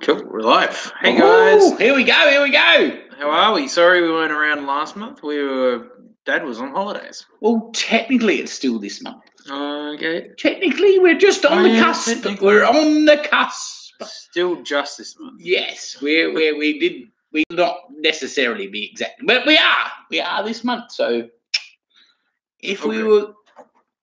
Cool, we're live. Hey guys. Here we go, here we go. How are we? Sorry we weren't around last month. Dad was on holidays. Well, technically it's still this month. Okay. Technically we're just on the cusp. We're on the cusp. Still just this month. Yes, we not necessarily be exact, but we are this month. So if we were,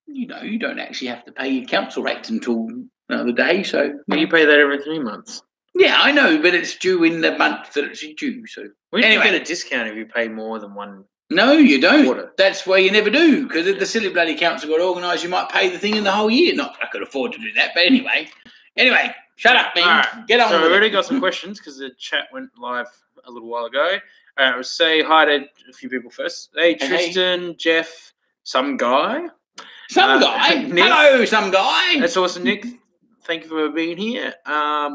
you don't actually have to pay your council rates until another day. So you pay that every 3 months. Yeah, I know, but it's due in the month that it's due. So anyway, you get a discount if you pay more than one. No, you don't. Quarter. That's why you never do, because if the silly bloody council got organised, you might pay the thing in the whole year. Not that I could afford to do that, but anyway, shut up, man. Right. Get on. So with we've already it. got some questions because the chat went live a little while ago. We'll say hi to a few people first. Hey, Tristan, Jeff, some guy. Some guy. Nick. Hello, some guy. That's awesome, Nick. Thank you for being here.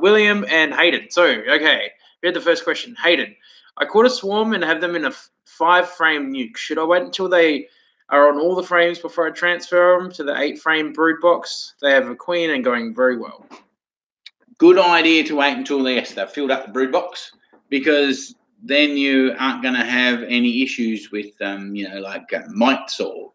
William and Hayden. So, okay, we had the first question. Hayden, I caught a swarm and have them in a 5-frame nuke. Should I wait until they are on all the frames before I transfer them to the 8-frame brood box? They have a queen and going very well. Good idea to wait until they've filled up the brood box, because then you aren't going to have any issues with, mites or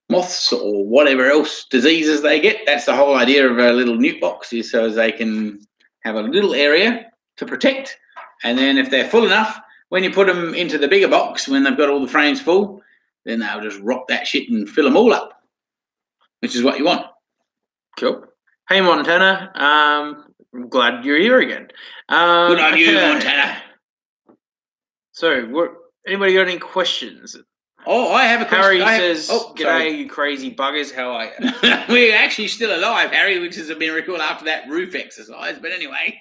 moths or whatever else diseases they get. That's the whole idea of a little nuke box, is so they can have a little area to protect. And then if they're full enough, when you put them into the bigger box, when they've got all the frames full, then they'll just rock that shit and fill them all up, which is what you want. Cool. Hey, Montana. I'm glad you're here again. Good on you, Montana. So, anybody got any questions? Oh, I have a question. Harry says, "G'day, you crazy buggers. How are you?" We're actually still alive, Harry, which has been recalled after that roof exercise. But anyway,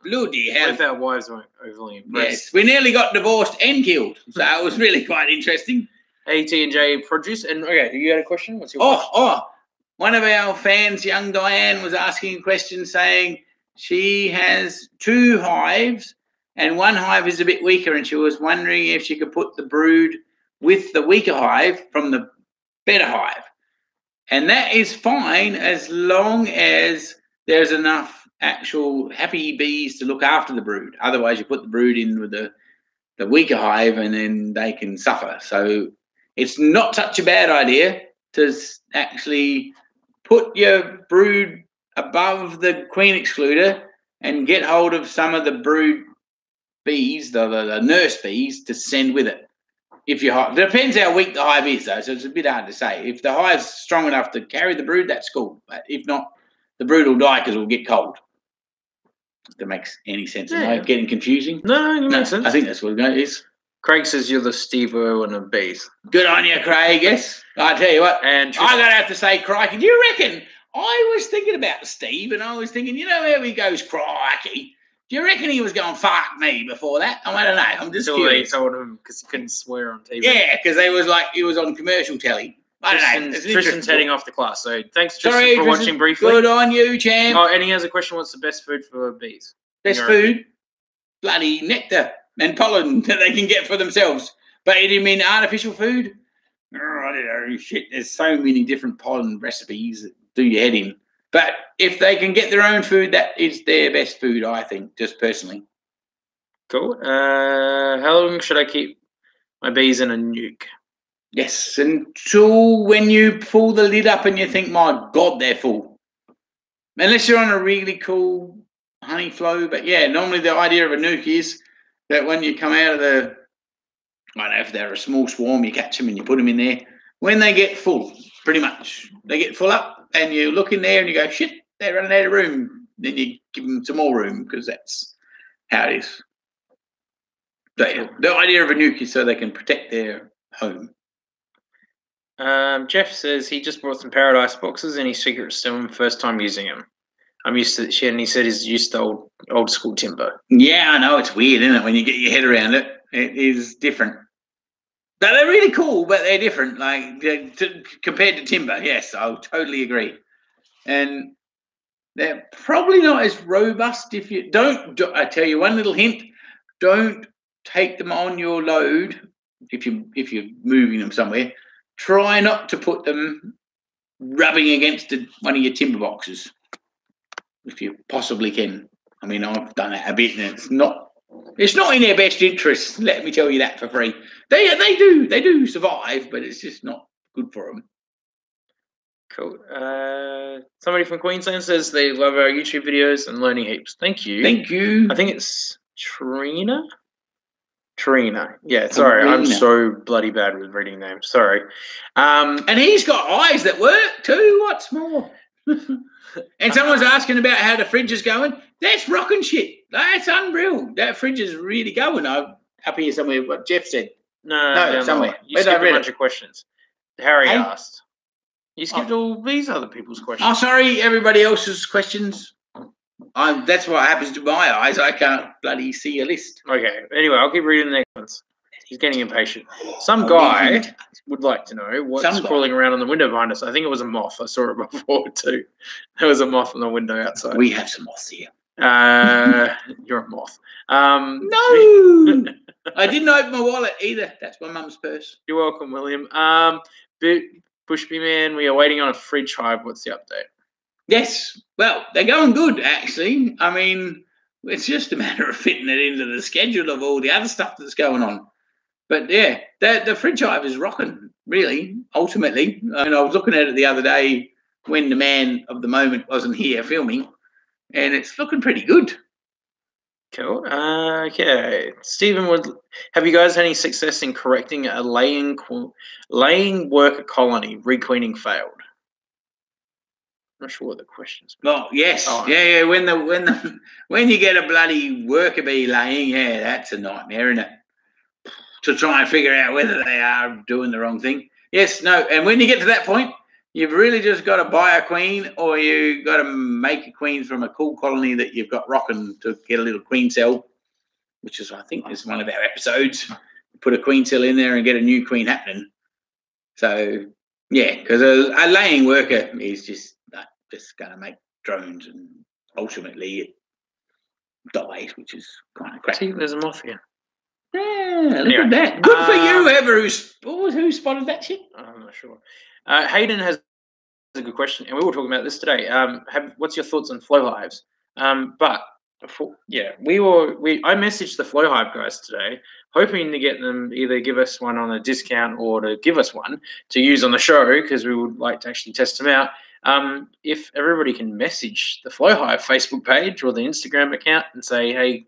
bloody hell. Both our wives weren't overly impressed. Yes, we nearly got divorced and killed, so it was really quite interesting. AT&J produce. And okay, you had a question? What's your question? One of our fans, young Diane, was asking a question saying she has 2 hives and one hive is a bit weaker, and she was wondering if she could put the brood with the weaker hive from the better hive. And that is fine as long as there's enough actual happy bees to look after the brood. Otherwise, you put the brood in with the weaker hive and then they can suffer. So it's not such a bad idea to actually put your brood above the queen excluder and get hold of some of the brood bees, the nurse bees, to send with it. If your hive, it depends how weak the hive is, though, so it's a bit hard to say. If the hive's strong enough to carry the brood, that's cool. But if not, the brood will die because it will get cold. If that makes any sense. Am I getting confusing? No, it makes sense. I think that's what it is. Craig says you're the Steve Irwin of bees. Good on you, Craig. Yes, I tell you what. And I gotta have to say, crikey, do you reckon? I was thinking about Steve, and I was thinking, how he goes, crikey. Do you reckon he was going fuck me before that? I don't know. I'm just curious. They told him because he couldn't swear on TV. Yeah, because they was like he was on commercial telly. I don't know. Tristan's heading off the class, so thanks, Tristan, for watching briefly. Good on you, champ. Oh, and he has a question: what's the best food for bees? Best food? Bloody nectar and pollen that they can get for themselves. But you mean artificial food? Oh, I don't know. Shit, there's so many different pollen recipes that do your head in. But if they can get their own food, that is their best food, I think, just personally. Cool. How long should I keep my bees in a nuke? Yes, until when you pull the lid up and you think, my God, they're full. Unless you're on a really cool honey flow. But, yeah, normally the idea of a nuke is that when you come out of I don't know, if they're a small swarm, you catch them and you put them in there. When they get full, pretty much, they get full up. And you look in there and you go, shit, they're running out of room. Then you give them some more room because that's how it is. So, yeah, the idea of a nuke is so they can protect their home. Jeff says he just bought some Paradise boxes and he's secret still first time using them. I'm used to Shannen. He said he's used to old school timber. Yeah, I know. It's weird, isn't it? When you get your head around it, it is different. But they're really cool, but they're different. Like compared to timber, yes, I'll totally agree. And they're probably not as robust if you don't. I tell you one little hint: don't take them on your load if you're moving them somewhere. Try not to put them rubbing against one of your timber boxes if you possibly can. I mean, I've done that a bit, and it's not in their best interest. Let me tell you that for free. They do survive, but it's just not good for them. Cool. Somebody from Queensland says they love our YouTube videos and learning heaps. Thank you. Thank you. I think it's Trina. Yeah, sorry. I'm so bloody bad with reading names. Sorry. And he's got eyes that work too. What's more? And someone's asking about how the fridge is going. That's rocking shit. That's unreal. That fridge is really going. I'm up here somewhere. What Jeff said. No, somewhere. You skipped a bunch of questions. Harry asked. You skipped all these other people's questions. Oh, sorry, everybody else's questions. That's what happens to my eyes. I can't bloody see a list. Okay. Anyway, I'll keep reading the next ones. He's getting impatient. Some guy would like to know what's crawling around on the window behind us. I think it was a moth. I saw it before too. There was a moth on the window outside. We have some moths here. You're a moth. No, I didn't open my wallet either. That's my mum's purse. You're welcome, William. Bushby man, we are waiting on a fridge hive. What's the update? Yes. Well, they're going good, actually. I mean, it's just a matter of fitting it into the schedule of all the other stuff that's going on. But, yeah, the fridge hive is rocking, really, ultimately. I mean, I was looking at it the other day when the man of the moment wasn't here filming, and it's looking pretty good. Cool. Okay. Stephen, have you guys had any success in correcting a laying worker colony? Requeening failed. I'm not sure what the question is. Well, yes. Oh, yeah. When you get a bloody worker bee laying, yeah, that's a nightmare, isn't it? To try and figure out whether they are doing the wrong thing. Yes, no. And when you get to that point, you've really just got to buy a queen, or you got to make a queen from a cool colony that you've got rocking to get a little queen cell, which is, I think, is one of our episodes. Put a queen cell in there and get a new queen happening. So, yeah, because a laying worker is just going to make drones, and ultimately it dies, which is kind of crazy. There's a moth here. Yeah, look at that. Good for you, whoever who spotted that shit. I'm not sure. Hayden has a good question, and we were talking about this today. What's your thoughts on flow hives? I messaged the flow hive guys today, hoping to get them either give us one on a discount or to give us one to use on the show, because we would like to actually test them out. If everybody can message the flow hive Facebook page or the Instagram account and say, hey,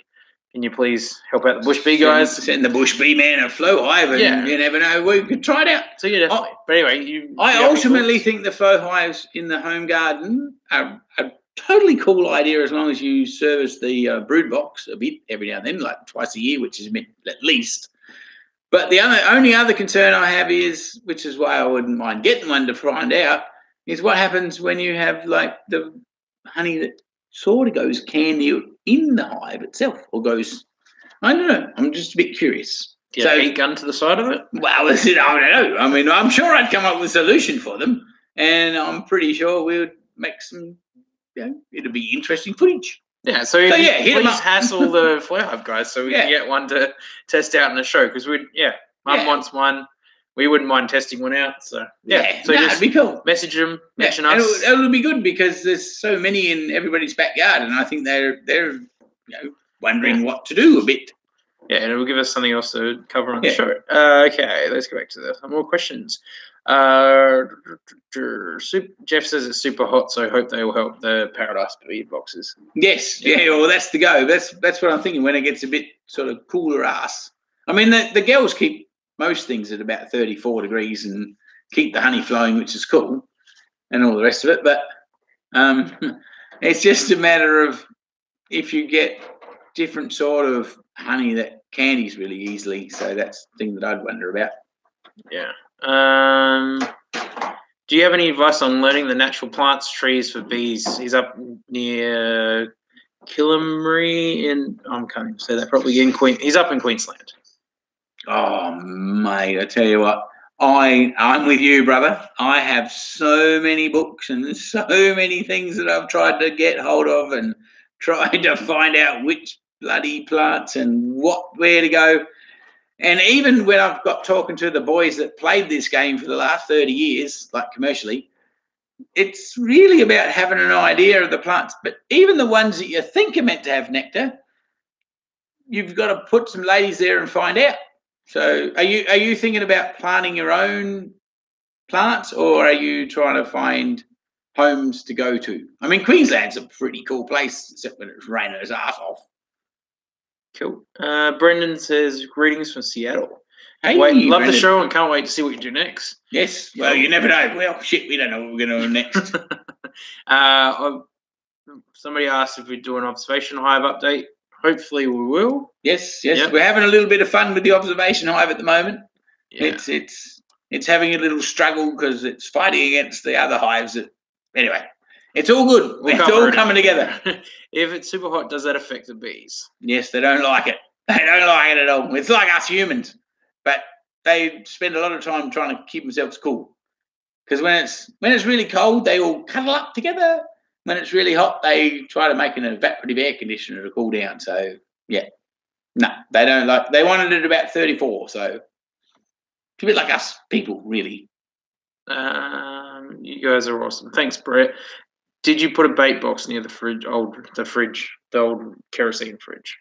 can you please help out the bush bee guys? Send the bush bee man a flow hive, and you never know, we could try it out. So yeah, definitely. But anyway, I ultimately think the flow hives in the home garden are a totally cool idea, as long as you service the brood box a bit every now and then, like twice a year, which is at least. But the only other concern I have is, which is why I wouldn't mind getting one to find out, is what happens when you have like the honey that sort of goes candy in the hive itself, or goes, I don't know. I'm just a bit curious. So a gun to the side of it? Well, I don't know. I mean, I'm sure I'd come up with a solution for them, and I'm pretty sure we would make some, it'd be interesting footage. Yeah, so please hassle the flow hive guys so we can get one to test out in the show, because Mum wants one. We wouldn't mind testing one out. So it'd be cool. Message them, mention us. It'll be good, because there's so many in everybody's backyard, and I think they're wondering what to do a bit. Yeah, and it will give us something else to cover on the show. Okay, let's go back to some more questions. Jeff says it's super hot, so I hope they will help the paradise bee boxes. Yes, well, that's the go. That's what I'm thinking when it gets a bit sort of cooler ass. I mean, the girls keep most things at about 34 degrees and keep the honey flowing, which is cool, and all the rest of it. But it's just a matter of if you get different sort of honey that candies really easily. So that's the thing that I'd wonder about. Yeah. Do you have any advice on learning the natural plants, trees for bees? He's up near Killamree I can't even say that properly. He's up in Queensland. Oh, mate, I tell you what, I'm with you, brother. I have so many books and so many things that I've tried to get hold of and tried to find out which bloody plants and where to go. And even when I've got talking to the boys that played this game for the last 30 years, like commercially, it's really about having an idea of the plants. But even the ones that you think are meant to have nectar, you've got to put some ladies there and find out. So are you thinking about planting your own plants, or are you trying to find homes to go to? I mean, Queensland's a pretty cool place, except when it's raining its ass off. Cool. Brendan says, greetings from Seattle. Hey, love Brendan. the show and can't wait to see what you do next. Yes. Well, you never know. Well, shit, we don't know what we're going to do next. Somebody asked if we'd do an observation hive update. Hopefully we will. Yes. Yep. We're having a little bit of fun with the observation hive at the moment. Yeah. It's having a little struggle because it's fighting against the other hives. Anyway, it's all good. It's all coming together. If it's super hot, does that affect the bees? Yes, they don't like it. They don't like it at all. It's like us humans, but they spend a lot of time trying to keep themselves cool. Because when it's really cold, they all cuddle up together. When it's really hot, they try to make an evaporative air conditioner to cool down. So yeah, no, they don't like. They wanted it about 34. So it's a bit like us people, really. You guys are awesome. Thanks, Brett. Did you put a bait box near the fridge? The old kerosene fridge.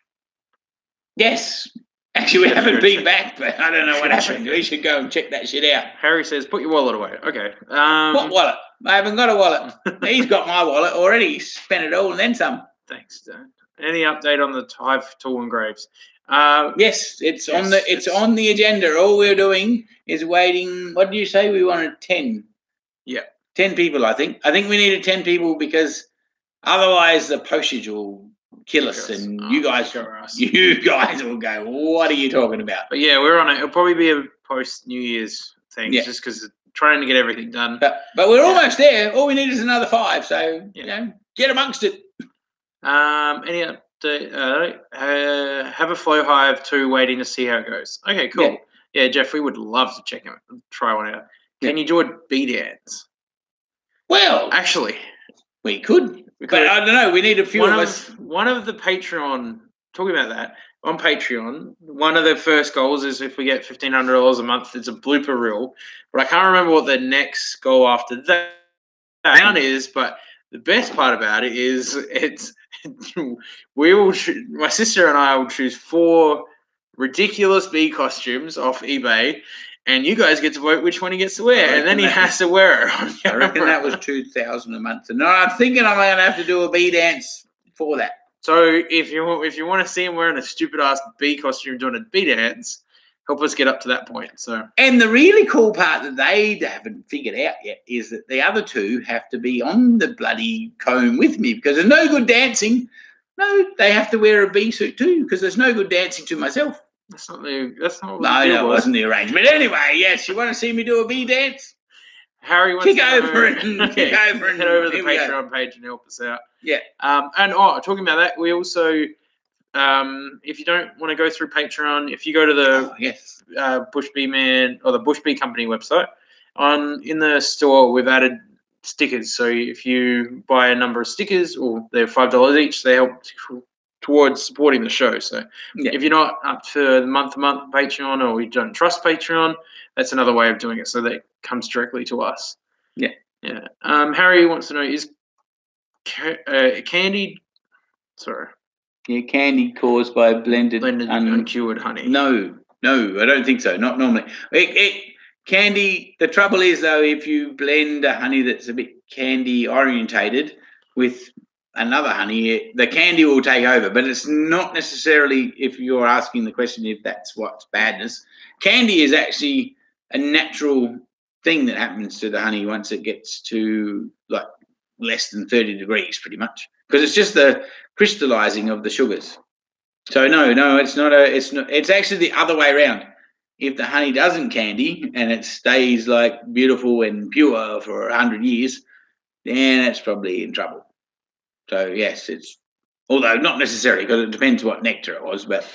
Yes. Actually, we haven't been back, but I don't know what happened. We should go and check that shit out. Harry says, put your wallet away. Okay. What wallet? I haven't got a wallet. He's got my wallet already. He spent it all and then some. Thanks, Dan. Any update on the Hive tool engraves? Yes, it's on the agenda. All we're doing is waiting. What did you say? We wanted 10. Yeah. 10 people, I think. I think we needed 10 people because otherwise the postage will kill us, and you guys will go, what are you talking about? But yeah, we're on it. It'll probably be a post-New Year's thing, just because trying to get everything done. But we're almost there. All we need is another 5, so get amongst it. Any update? Have a flow hive too, waiting to see how it goes. Okay, cool. Yeah, Jeff, we would love to try one out. Can you do a bee dance? Well, actually, we could. But I don't know. We need a few of us. One of the Patreon, talking about that, on Patreon, one of the first goals is if we get $1,500 a month, it's a blooper reel. But I can't remember what the next goal after that is. But the best part about it is my sister and I will choose 4 ridiculous bee costumes off eBay. And you guys get to vote which one he gets to wear, and then he has to wear it. I reckon that was $2,000 a month. And I'm thinking I'm going to have to do a bee dance for that. So if you want to see him wearing a stupid ass bee costume doing a bee dance, help us get up to that point. And the really cool part that they haven't figured out yet is that the other 2 have to be on the bloody comb with me, because there's no good dancing. No, they have to wear a bee suit too, because there's no good dancing to myself. That's not what No, it wasn't the arrangement. Anyway, yes, you want to see me do a bee dance? Harry wants kick over and head over to the Patreon page and help us out. Yeah. And talking about that, we also, if you don't want to go through Patreon, if you go to the Bush Bee Man or the Bush Bee Company website, in the store we've added stickers. So if you buy a number of stickers, or they're $5 each, they help towards supporting the show. So if you're not up to the month-to-month Patreon, or you don't trust Patreon, that's another way of doing it, so that it comes directly to us. Yeah. Harry wants to know, is candy caused by blended uncured honey? No, I don't think so. Not normally. Candy, the trouble is, though, if you blend a honey that's a bit candy orientated with another honey, the candy will take over. But it's not necessarily, if you're asking the question, if that's what's badness. Candy is actually a natural thing that happens to the honey once it gets to like less than 30 degrees, pretty much, because it's just the crystallizing of the sugars. So no, it's not. It's actually the other way around. If the honey doesn't candy and it stays like beautiful and pure for 100 years, then it's probably in trouble. So yes, although not necessarily, because it depends what nectar it was, but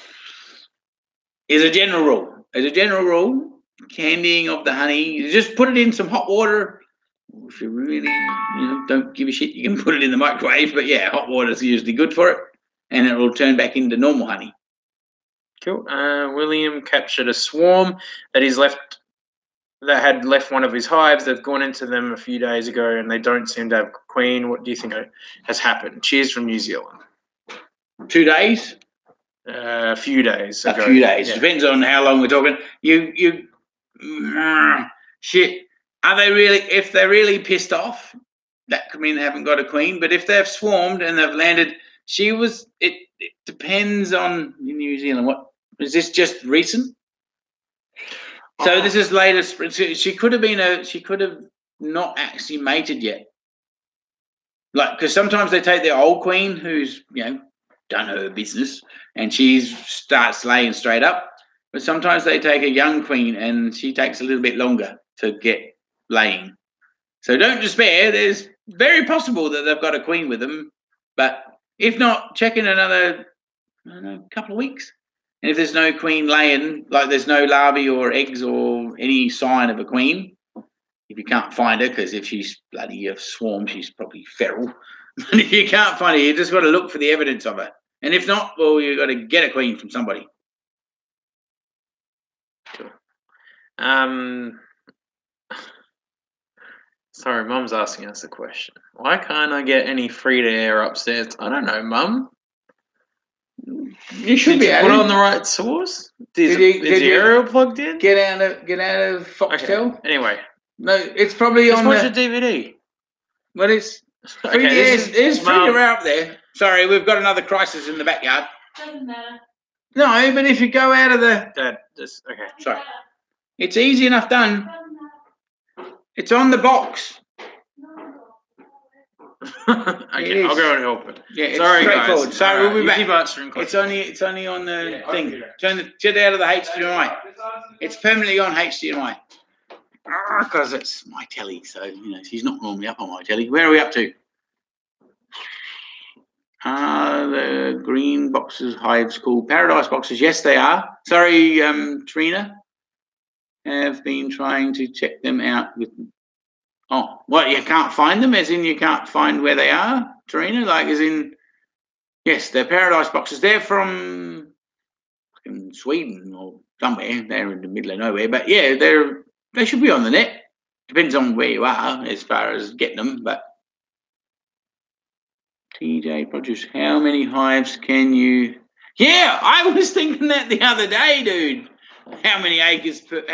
as a general rule, candying of the honey, you just put it in some hot water. If you really don't give a shit, you can put it in the microwave. But yeah, hot water is usually good for it, and it will turn back into normal honey. Cool. William captured a swarm that he's left that had left one of his hives. They've gone into them a few days ago, and they don't seem to have queen. What do you think has happened? Cheers from New Zealand. 2 days. A few days ago. A few days. Yeah. Depends on how long we're talking. Shit. Are they really? If they're really pissed off, that could mean they haven't got a queen. But if they've swarmed and they've landed, it depends on in New Zealand. What is this? Just recent? So this is later spring. She could have been she could have not actually mated yet. Like, because sometimes they take their old queen who's, done her business and she starts laying straight up. But sometimes they take a young queen and she takes a little bit longer to get laying. So don't despair. There's very possible that they've got a queen with them. But if not, check in another, couple of weeks. And if there's no queen laying, like there's no larvae or eggs or any sign of a queen, if you can't find her, because if she's bloody a swarm, she's probably feral. But if you can't find her, you just got to look for the evidence of her. And if not, well, you've got to get a queen from somebody. Cool. Sorry, Mum's asking us a question. Why can't I get any free air upstairs? I don't know, Mum. You should be able to put on the right source. Is the aerial plugged in? Get out of Foxtel. Okay. Anyway, no, it's probably just on watch the DVD. But it's free. There's free air up there. Sorry, we've got another crisis in the backyard. Doesn't matter. No, but if you go out of the okay. Sorry, it's easy enough done. It's on the box. Okay, I'll go and help it. Yeah, sorry, straightforward. guys. Sorry, we'll be back. Keep answering questions. It's only on the thing. Get out of the HDMI. It's permanently on HDMI. Because it's my telly, so she's not normally up on my telly. Where are we up to? The green boxes, hives called paradise boxes. Yes, they are. Sorry, Trina. Have been trying to check them out with. Oh, what? You can't find them, as in you can't find where they are, Trina? Like, as in, yes, they're paradise boxes. They're from Sweden or somewhere. They're in the middle of nowhere. But yeah, they should be on the net. Depends on where you are as far as getting them. But TJ Produce, how many hives can you? Yeah, I was thinking that the other day, dude. How many hives per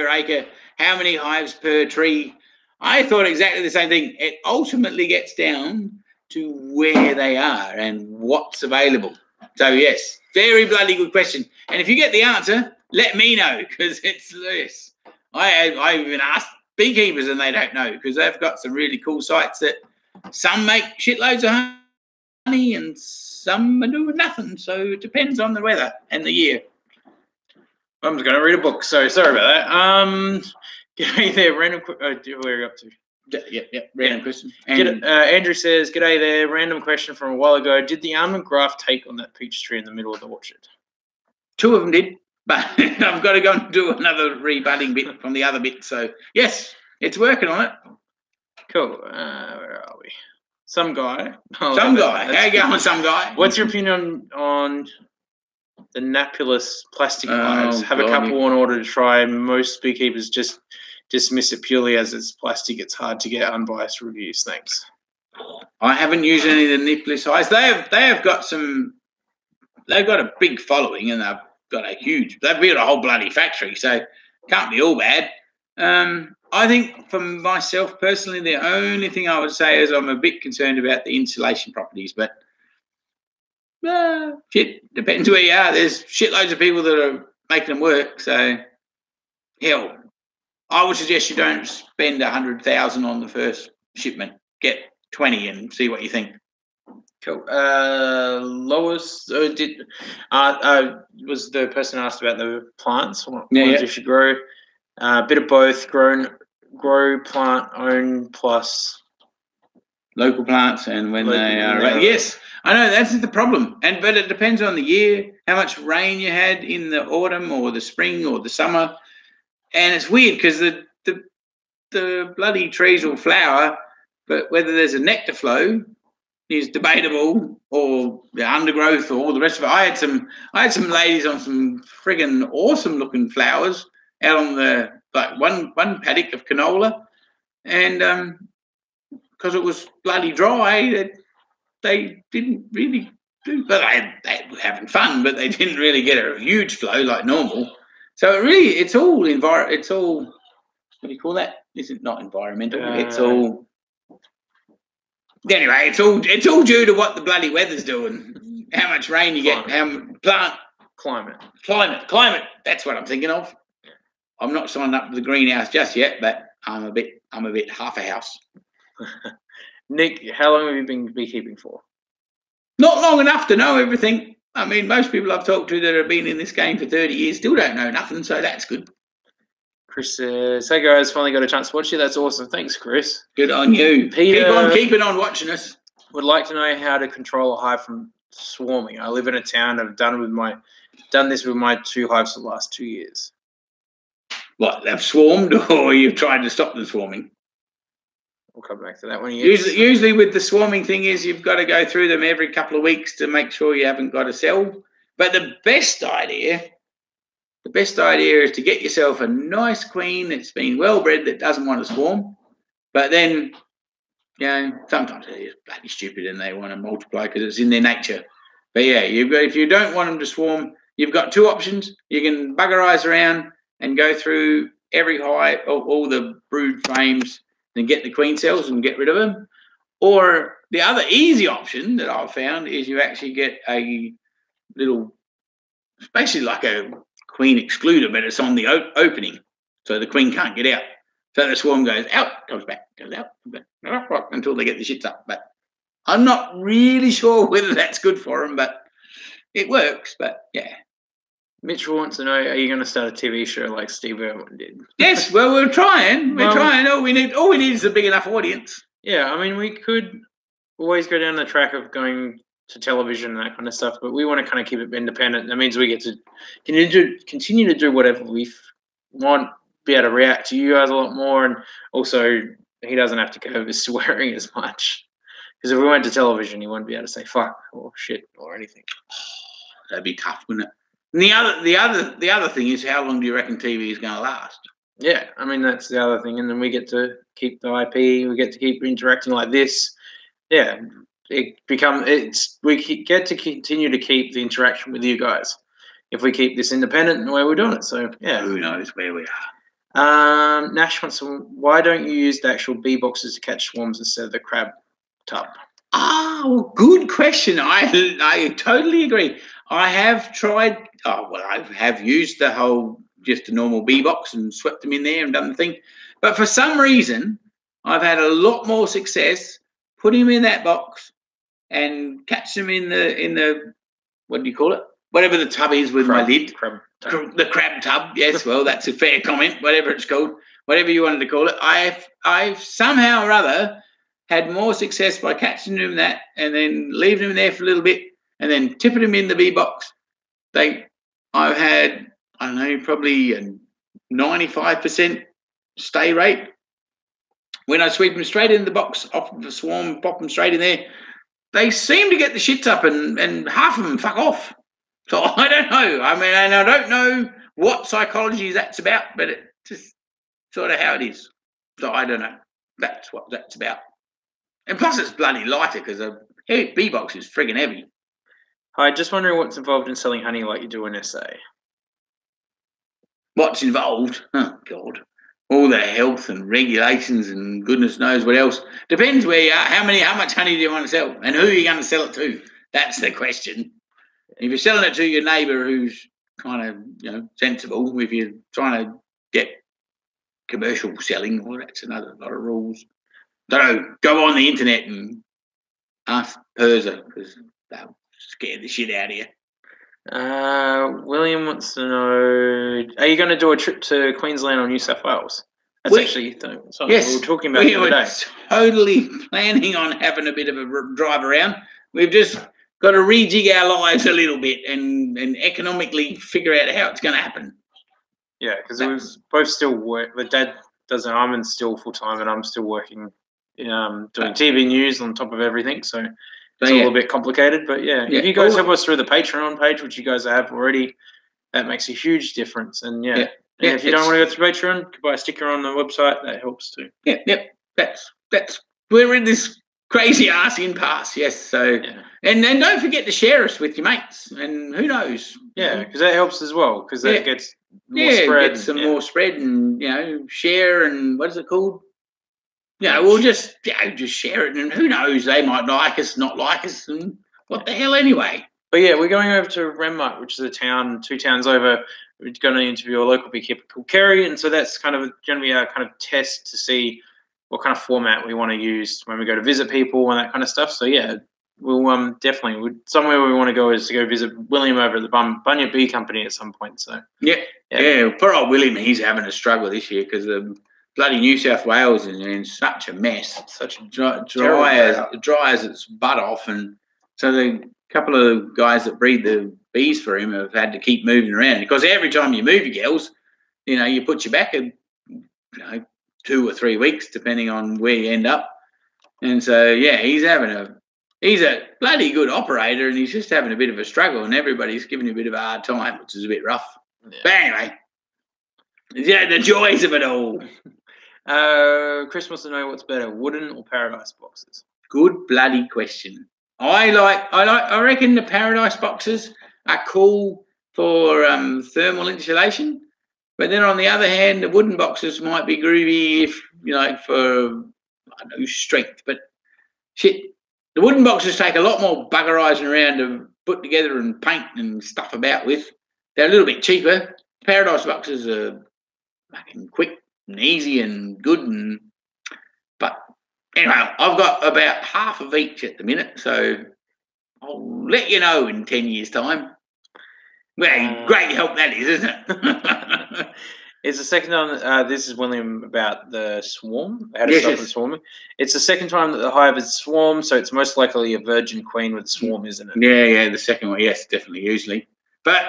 acre? How many hives per tree? I thought exactly the same thing. It ultimately gets down to where they are and what's available. So, yes, very bloody good question. And if you get the answer, let me know, because it's this. I even asked beekeepers and they don't know, because they've got some really cool sites that some make shitloads of honey and some are doing nothing. So it depends on the weather and the year. I'm just going to read a book, so sorry about that. G'day there, random. Where are you up to? Yeah, random question. Andrew says, "G'day there, random question from a while ago. Did the almond graft take on that peach tree in the middle of the orchard?" 2 of them did, but I've got to go and do another rebudding bit from the other bit. So yes, it's working on it. Cool. Where are we? Some guy. Some guy. How you going, some guy? What's your opinion on the Napulus plastic hives? Have a couple on order to try. Most beekeepers just dismiss it purely as it's plastic. It's hard to get unbiased reviews. Thanks. I haven't used any of the Napulus hives. They have got some. They've got a big following and they've got a huge. They've built a whole bloody factory, so can't be all bad. I think for myself personally, the only thing I would say is I'm a bit concerned about the insulation properties, but shit, depends where you are. There's shitloads of people that are making them work, so hell, I would suggest you don't spend 100,000 on the first shipment. Get 20 and see what you think. Cool. Lois was the person asked about the plants. What you should grow. A bit of both. Grow plant own plus local plants, and when they are yes, I know that's the problem. But it depends on the year, how much rain you had in the autumn or the spring or the summer, and it's weird because the bloody trees will flower, but whether there's a nectar flow is debatable, or the undergrowth, or all the rest of it. I had some ladies on some friggin' awesome looking flowers out on the like one paddock of canola, and because it was bloody dry, they didn't really do. But they were having fun, but they didn't really get a huge flow like normal. So it's all It's all, what do you call that? Is it not environmental? It's all. Anyway, it's all due to what the bloody weather's doing. How much rain you get, climate. That's what I'm thinking of. I'm not signed up to the greenhouse just yet, but I'm a bit half a house. Nick, how long have you been beekeeping for? Not long enough to know everything. I mean, most people I've talked to that have been in this game for 30 years still don't know nothing, so that's good. Chris says, hey guys, finally got a chance to watch you. That's awesome. Thanks, Chris. Good on you. Peter, keeping on watching us. Would like to know how to control a hive from swarming. I live in a town. I've done this with my 2 hives for the last 2 years. What, they've swarmed, or you've tried to stop them swarming? We'll come back to that one. Usually with the swarming thing is you've got to go through them every couple of weeks to make sure you haven't got a cell. But the best idea is to get yourself a nice queen that's been well bred that doesn't want to swarm. But then, sometimes they're just bloody stupid and they want to multiply because it's in their nature. But yeah, if you don't want them to swarm, you've got 2 options. You can bugger eyes around and go through every hive, all the brood frames, and get the queen cells and get rid of them. Or the other easy option that I've found is you actually get a little, it's basically like a queen excluder, but it's on the opening, so the queen can't get out. So the swarm goes out, comes back, goes out, until they get the shits up. But I'm not really sure whether that's good for them, but it works. But yeah. Mitchell wants to know, are you going to start a TV show like Steve Irwin did? Yes, well, we're trying. We're trying. All we need is a big enough audience. Yeah, I mean, we could always go down the track of going to television and that kind of stuff, but we want to kind of keep it independent. That means we get to continue to do whatever we want, be able to react to you guys a lot more, and also he doesn't have to go over swearing as much. Because if we went to television, he wouldn't be able to say fuck or shit or anything. That'd be tough, wouldn't it? And the other thing is, how long do you reckon TV is going to last? Yeah, I mean, that's the other thing. And then we get to keep the IP. We get to keep interacting like this. Yeah, we get to continue to keep the interaction with you guys if we keep this independent in the way we're doing it. So yeah, who knows where we are. Nash wants to. Why don't you use the actual bee boxes to catch swarms instead of the crab tub? Oh, good question. I totally agree. I have tried. I have used just a normal bee box and swept them in there and done the thing. But for some reason, I've had a lot more success putting them in that box and catch them in the what do you call it? Whatever the tub is with my lid. The crab tub. Yes, well, that's a fair comment. Whatever it's called, whatever you wanted to call it. I've somehow or other had more success by catching them in that and then leaving them there for a little bit and then tipping them in the bee box. I've had, I don't know, probably a 95% stay rate. When I sweep them straight in the box off of the swarm, pop them straight in there, they seem to get the shits up and half of them fuck off. So I don't know. I mean, and I don't know what psychology that's about, but it's just sort of how it is. So I don't know. That's what that's about. And plus it's bloody lighter because a bee box is friggin' heavy. Hi, just wondering what's involved in selling honey like you do in SA. What's involved? Oh, God. All the health and regulations and goodness knows what else. Depends where you are. How much honey do you want to sell? And who are you going to sell it to? That's the question. If you're selling it to your neighbour who's kind of, sensible, if you're trying to get commercial selling, well, that's another lot of rules. Don't know, go on the internet and ask Persa because they'll scare the shit out of you. William wants to know, are you going to do a trip to Queensland or New South Wales? That's actually something we were talking about the other day. Totally planning on having a bit of a drive around. We've just got to rejig our lives a little bit and economically figure out how it's going to happen. Yeah, because we both still work. The dad does it. I'm still full-time and I'm still working, doing TV news on top of everything. So it's all a bit complicated. But if you guys help us through the Patreon page, which you guys have already, that makes a huge difference. And And if you don't want to go through Patreon, you can buy a sticker on the website. That helps too. Yep. That's we're in this crazy ass impasse. Yes. So and then don't forget to share us with your mates. And who knows? Yeah, because that helps as well. Because that gets more spread. Gets some more spread, and share, and what is it called? We'll just share it, and who knows? They might like us, not like us, and what the hell anyway. But yeah, we're going over to Renmark, which is a town, 2 towns over. We're going to interview a local beekeeper called Kerry, and so that's kind of going to be our kind of test to see what kind of format we want to use when we go to visit people and that kind of stuff. So yeah, we'll definitely somewhere we want to go is to go visit William over at the Bunyip Bee Company at some point. So yeah. Poor old William, he's having a struggle this year because bloody New South Wales is in such a mess, such a dry as its butt off, and so the couple of guys that breed the bees for him have had to keep moving around because every time you move your girls, you put you back 2 or 3 weeks depending on where you end up, and so he's a bloody good operator, and he's just having a bit of a struggle, and everybody's giving him a bit of a hard time, which is a bit rough. Yeah. But anyway, the joys of it all. Chris wants to know what's better, wooden or paradise boxes. Good bloody question. I reckon the paradise boxes are cool for thermal insulation, but then on the other hand, the wooden boxes might be groovy if for strength. But shit, the wooden boxes take a lot more buggerizing around to put together and paint and stuff about with. They're a little bit cheaper. Paradise boxes are fucking quick and easy and good, but anyway, I've got about half of each at the minute, so I'll let you know in 10 years' time. Well, great help that is, isn't it? It's the second time. This is William about the swarm. How to stop the swarming. It's the second time that the hive has swarmed, so it's most likely a virgin queen with a swarm, isn't it? Yeah, the second one, yes, definitely, usually. But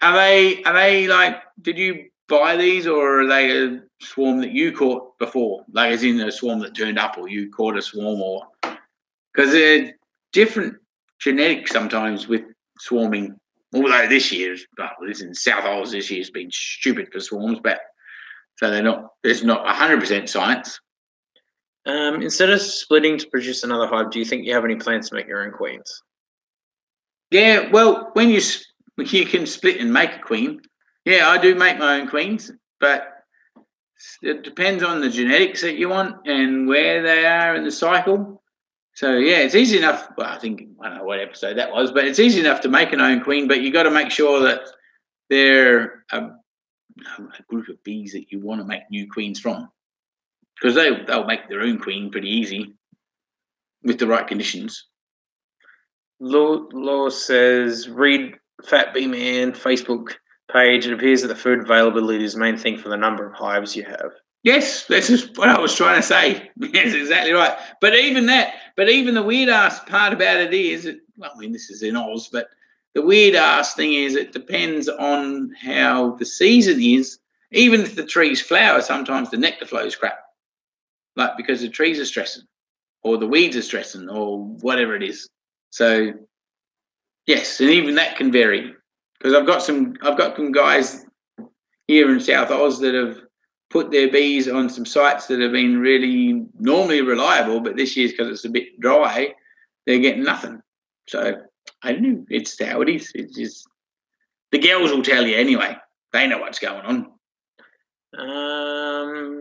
are they like? Did you buy these, or are they a swarm that you caught before, like as in a swarm that turned up, or you caught a swarm, or because they're different genetics sometimes with swarming. Although this in South Wales this year's been stupid for swarms, but so there's not 100% science. Instead of splitting to produce another hive, do you think you have any plans to make your own queens? Yeah, well, when you can split and make a queen. Yeah, I do make my own queens, but it depends on the genetics that you want and where they are in the cycle. So, yeah, it's easy enough. Well, I don't know what episode that was, but it's easy enough to make an own queen, but you got to make sure that they're a group of bees that you want to make new queens from, because they'll make their own queen pretty easy with the right conditions. Law says, read Fat Bee Man Facebook page. It appears that the food availability is the main thing for the number of hives you have. Yes, that's just what I was trying to say. Yes, exactly right. But even the weird ass part about it is, this is in Oz, but the weird ass thing is it depends on how the season is. Even if the trees flower, sometimes the nectar flow is crap, like because the trees are stressing, or the weeds are stressing, or whatever it is. So yes, and even that can vary, because I've got some guys here in South Oz that have put their bees on some sites that have been really normally reliable, but this year's because it's a bit dry, they're getting nothing. So I don't know. It's how it is. It's just the girls will tell you anyway. They know what's going on.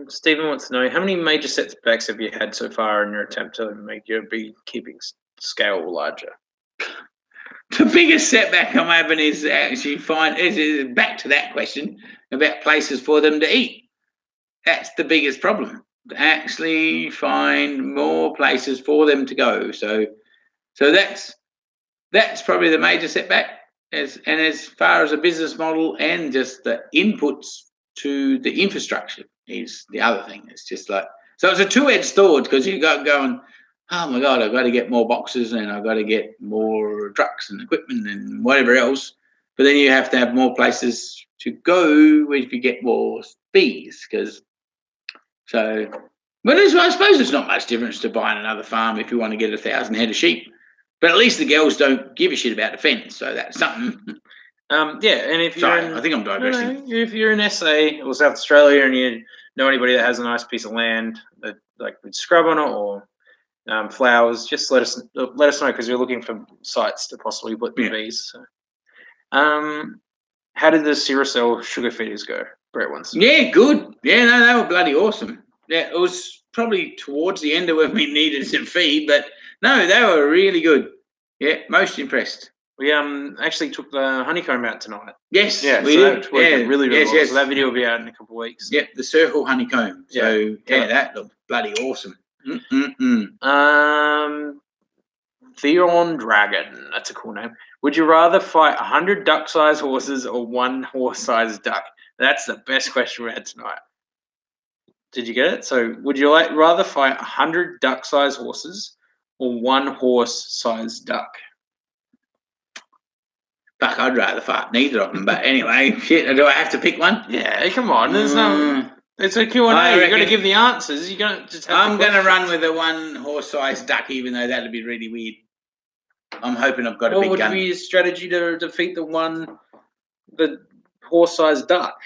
Stephen wants to know, how many major setbacks have you had so far in your attempt to make your beekeeping scale larger? The biggest setback I'm having is actually is back to that question about places for them to eat. That's the biggest problem. To actually find more places for them to go. So that's probably the major setback. As far as a business model and just the inputs to the infrastructure is the other thing. It's just like, so it's a two-edged sword, because you got going, oh my God, I've got to get more boxes and I've got to get more trucks and equipment and whatever else. But then you have to have more places to go if you get more bees, but I suppose there's not much difference to buying another farm if you want to get 1,000 head of sheep. But at least the girls don't give a shit about the fence, so that's something. Yeah, and if you're Sorry, I think I'm digressing. if you're in SA or South Australia and you know anybody that has a nice piece of land that like with scrub on it or flowers, just let us know because we're looking for sites to possibly put the bees. So. How did the Cirrocell sugar feeders go? Brett wants. Yeah, good. Yeah, no, they were bloody awesome. Yeah, it was probably towards the end of when we needed to feed, but no, they were really good. Yeah, most impressed. We actually took the honeycomb out tonight. Yes, yeah, we so did. That worked really well. Yes. So that video will be out in a couple of weeks. Yep, the circle honeycomb. So that looked bloody awesome. Theon Dragon. That's a cool name. Would you rather fight 100 duck-sized horses or 1 horse-sized duck? That's the best question we had tonight. Did you get it? So, would you rather fight 100 duck-sized horses or 1 horse-sized duck? Fuck, I'd rather fight neither of them. But anyway, shit. Do I have to pick one? Yeah, come on. There's no. It's a Q&A. You've got to give the answers. You got just. I'm going to run with the 1 horse-sized duck, even though that'd be really weird. I'm hoping I've got a big gun. What would be your strategy to defeat the horse-sized duck?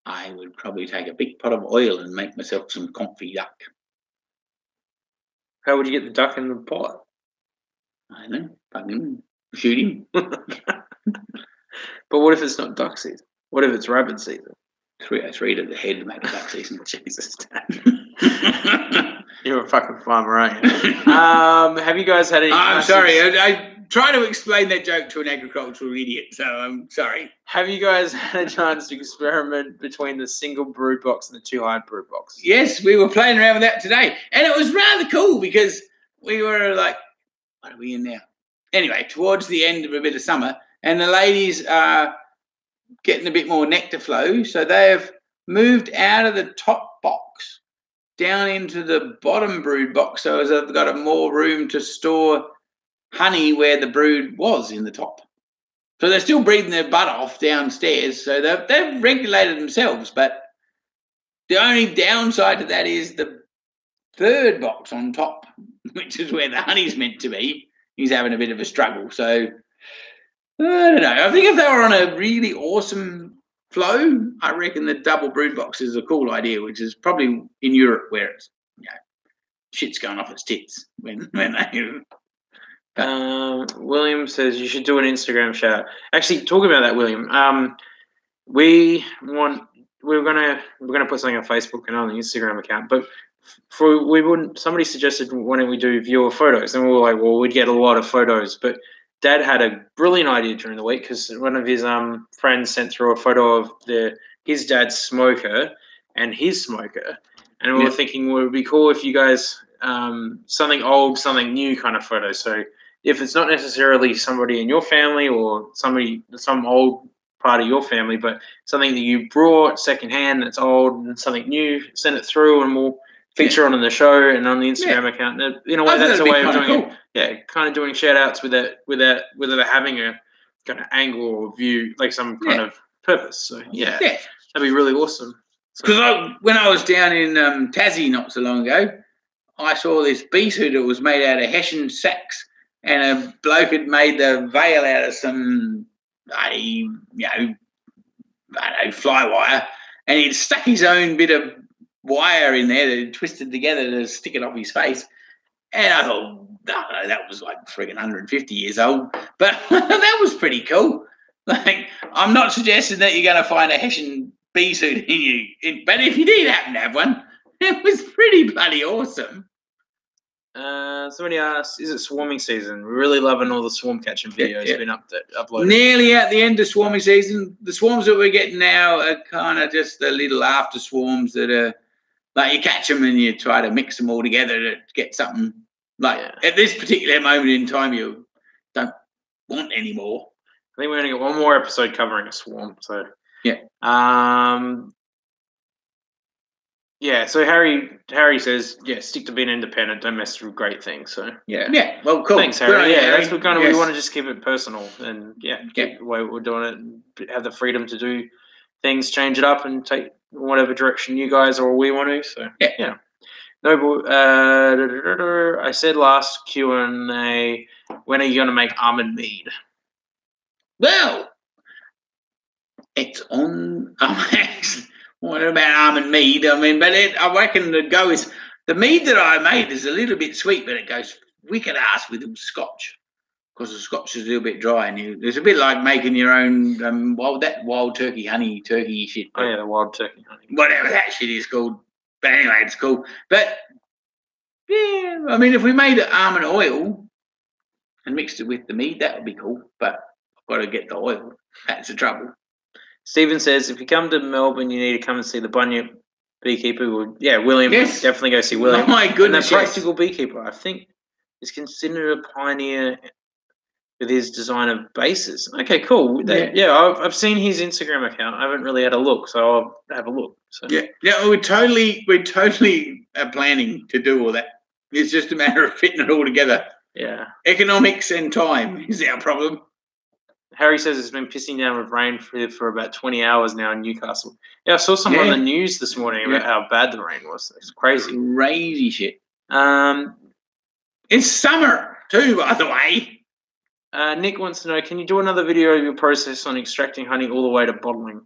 I would probably take a big pot of oil and make myself some comfy duck. How would you get the duck in the pot? I don't know. Fucking shoot him. But what if it's not duck season? What if it's rabbit season? 303 to the head to make a duck season. Jesus, you're a fucking farmer, aren't you? Have you guys had any... I'm sorry. I try to explain that joke to an agricultural idiot, so I'm sorry. Have you guys had a chance to experiment between the single brood box and the 2 hive brood box? Yes, we were playing around with that today. And it was rather cool because we were like, what are we in now? Anyway, towards the end of a bit of summer, and the ladies are getting a bit more nectar flow, so they have moved out of the top box down into the bottom brood box, so as they've got more room to store honey where the brood was in the top. So they're still breathing their butt off downstairs, so they've regulated themselves, but the only downside to that is the 3rd box on top, which is where the honey's meant to be. He's having a bit of a struggle, so I don't know. I think if they were on a really awesome flow, I reckon the double brood box is a cool idea, which is probably in Europe where it's, shit's going off its tits when they... William says you should do an Instagram shout. Actually, talking about that, William, we're gonna put something on Facebook and on the Instagram account, but somebody suggested why don't we do viewer photos, and we were like, well, we'd get a lot of photos, but Dad had a brilliant idea during the week because one of his friends sent through a photo of his dad's smoker and his smoker, and we were thinking well, it would be cool if you guys something old, something new kind of photo. So if it's not necessarily somebody in your family or some old part of your family, but something that you brought secondhand that's old and something new, send it through and we'll feature on the show and on the Instagram account. In a way, that's a way of doing it. Yeah, kind of doing shout outs without having a kind of angle or view, like some kind of purpose. So yeah, that'd be really awesome. Because when I was down in Tassie not so long ago, I saw this bee suit that was made out of Hessian sacks, and a bloke had made the veil out of some, fly wire, and he'd stuck his own bit of wire in there that he twisted together to stick it off his face. And I thought, that was like friggin' 150 years old, but that was pretty cool. Like, I'm not suggesting that you're going to find a Hessian bee suit in you, but if you did happen to have one, it was pretty bloody awesome. Somebody asked, is it swarming season? We're really loving all the swarm catching videos been uploaded. Nearly at the end of swarming season. The swarms that we're getting now are kind of just the little after swarms that are like you catch them and you try to mix them all together to get something. Like at this particular moment in time, you don't want any more. I think we're going to get one more episode covering a swarm. So so Harry says, stick to being independent, don't mess with great things. So well, cool. Thanks, Harry. That's what we want to just keep it personal and keep the way we're doing it and have the freedom to do things, change it up and take whatever direction you guys or we want to. So Noble, I said last Q&A, when are you going to make almond mead? Well, It's on. What about almond mead? I mean, but I reckon the go is the mead that I made is a little bit sweet, but it goes wicked ass with Scotch. Because the Scotch is a little bit dry, and it's a bit like making your own wild turkey honey turkey shit. Oh yeah, the wild turkey honey. Whatever that shit is called. But anyway, it's cool. But yeah, I mean, if we made almond oil and mixed it with the mead, that would be cool. But I've got to get the oil. That's the trouble. Stephen says, if you come to Melbourne, you need to come and see the Bunyip beekeeper. Well, yeah, William. Yes. Definitely go see William. Oh my goodness, and the practical beekeeper, I think, is considered a pioneer with his design of bases. Okay, cool. I've seen his Instagram account. I haven't really had a look, so I'll have a look. So. Yeah, we're totally planning to do all that. It's just a matter of fitting it all together. Yeah. Economics and time is our problem. Harry says it's been pissing down with rain for about 20 hours now in Newcastle. Yeah, I saw something on the news this morning about how bad the rain was. It's crazy. Crazy shit. It's summer too, by the way. Nick wants to know, can you do another video of your process on extracting honey all the way to bottling?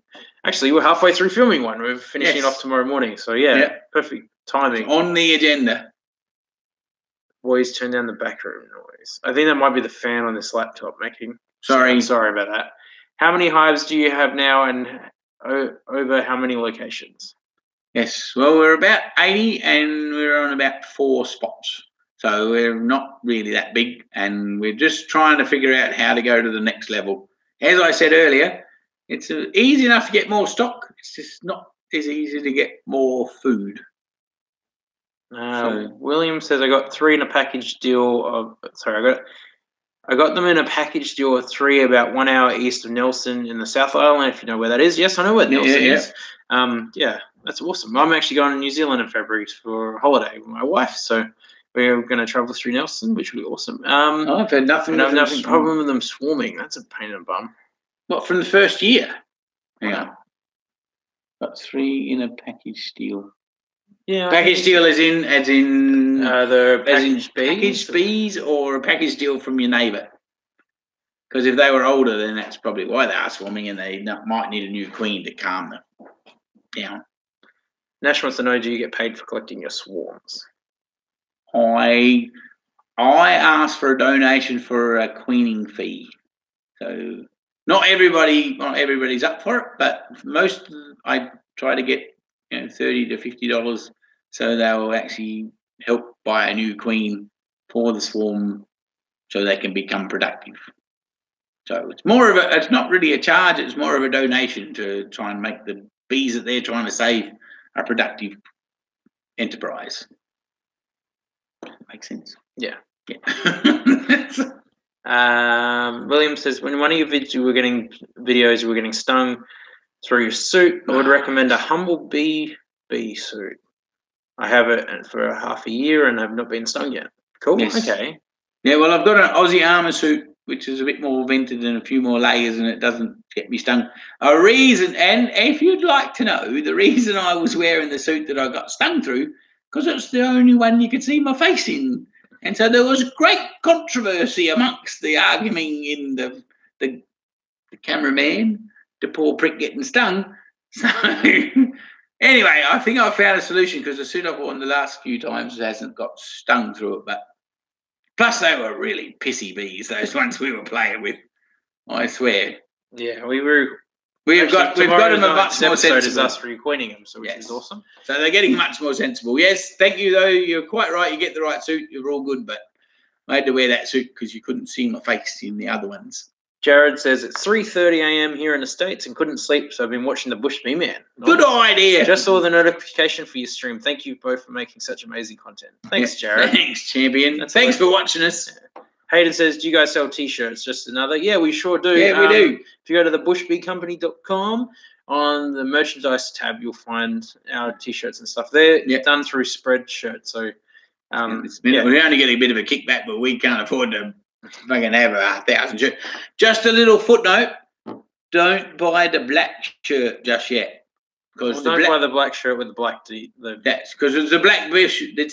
Actually, we're halfway through filming one. We're finishing it off tomorrow morning. So, perfect timing. It's on the agenda. Boys, turn down the backroom noise. I think that might be the fan on this laptop making. Sorry about that. How many hives do you have now and over how many locations? Yes, well, we're about 80 and we're on about 4 spots. So we're not really that big, and we're just trying to figure out how to go to the next level. As I said earlier, it's easy enough to get more stock. It's just not as easy to get more food. William says I got 3 in a package deal of. Sorry, I got them in a package deal of 3 about 1 hour east of Nelson in the South Island. If you know where that is, yes, I know where Nelson is. That's awesome. I'm actually going to New Zealand in February for a holiday with my wife, so. We're going to travel through Nelson, which will be awesome. I've had nothing problem with them swarming. That's a pain in the bum. What, from the first year? Hang on. Got 3 in a package deal. Yeah. Package deal as in the packaged bees or a package deal from your neighbour? Because if they were older, then that's probably why they are swarming, and they might need a new queen to calm them down. Nash wants to know, do you get paid for collecting your swarms? I asked for a donation for a queening fee. So not everybody's up for it, but most I try to get $30 to $50 so they'll actually help buy a new queen for the swarm so they can become productive. So it's not really a charge, it's more of a donation to try and make the bees that they're trying to save a productive enterprise. Makes sense. Yeah. William says, when one of your videos you were getting stung through your suit, I would recommend a humble bee suit. I have it for half a year and have not been stung yet. Cool. Yes. Okay. Yeah, well, I've got an Aussie armour suit, which is a bit more vented and a few more layers, and it doesn't get me stung. And if you'd like to know, the reason I was wearing the suit that I got stung through, because it's the only one you could see my face in. And so there was great controversy amongst the arguing in the cameraman, the poor prick getting stung. So anyway, I think I found a solution, because the suit I've worn the last few times hasn't got stung through it. But plus they were really pissy bees, those ones we were playing with, I swear. Yeah, we've got them a much more sensible. Is us requeening them, so which is awesome. So they're getting much more sensible. Yes, thank you though. You're quite right. You get the right suit. You're all good, but I had to wear that suit because you couldn't see my face in the other ones. Jared says it's 3:30 a.m. here in the States and couldn't sleep, so I've been watching the Bush Bee Man. Good idea. Just saw the notification for your stream. Thank you both for making such amazing content. Thanks, Jared. Thanks, champion. Thanks for watching us. Yeah. Hayden says, do you guys sell T-shirts? Just another. Yeah, we sure do. Yeah, we do. If you go to the bushbeecompany.com, on the merchandise tab, you'll find our T-shirts and stuff. They're done through Spreadshirt. So we're only getting a bit of a kickback, but we can't afford to fucking have 1,000 shirts. Just a little footnote: don't buy the black shirt just yet, because don't buy the black shirt with the black That's because it's a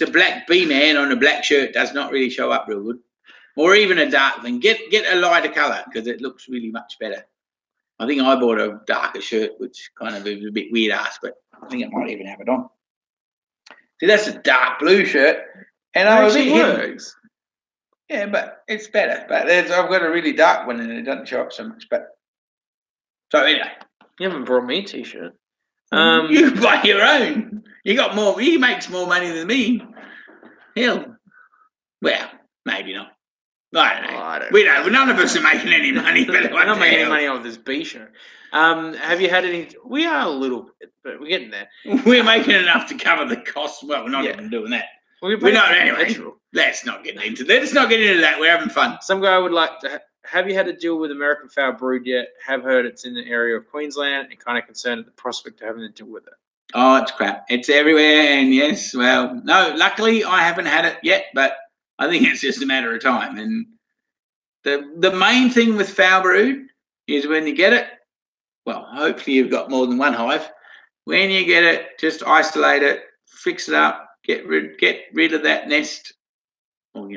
black bee man on a black shirt. Does not really show up real good, or even a dark thing. Get a lighter colour because it looks really much better. I think I bought a darker shirt, which kind of is a bit weird ass, but I think I might even have it on. See, that's a dark blue shirt, and I was works. Yeah, but it's better. But I've got a really dark one, and it doesn't show up so much. But so anyway, you haven't brought me a t-shirt. You buy your own. You got more. He makes more money than me. Hell, well, maybe not. I don't know. None of us are making any money. But we're not making any money off this B show. Have you had any? We are a little bit, but we're getting there. We're making enough to cover the costs. Well, we're not even doing that. We're not anyway. Petrol. Let's not get into that. We're having fun. Some guy would like to. Have you had to deal with American Foulbrood yet? Have heard it's in the area of Queensland and kind of concerned at the prospect of having to deal with it. Oh, it's crap. It's everywhere, and yes, well, no. Luckily, I haven't had it yet, but I think it's just a matter of time. And the main thing with Foulbrood is when you get it, well, hopefully you've got more than one hive. When you get it, just isolate it, fix it up, get rid of that nest, or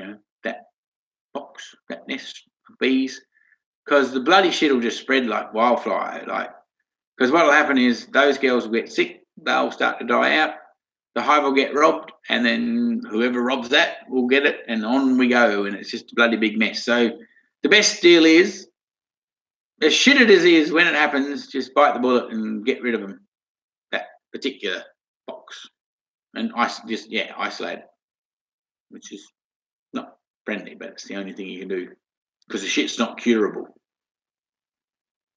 that box, that nest of bees, because the bloody shit will just spread like wildfire. Because what will happen is those girls will get sick, they'll start to die out. The hive will get robbed, and then whoever robs that will get it, and on we go, and it's just a bloody big mess. So the best deal is, as shit it is when it happens, just bite the bullet and get rid of them, that particular box, and isolate it, which is not friendly, but it's the only thing you can do because the shit's not curable.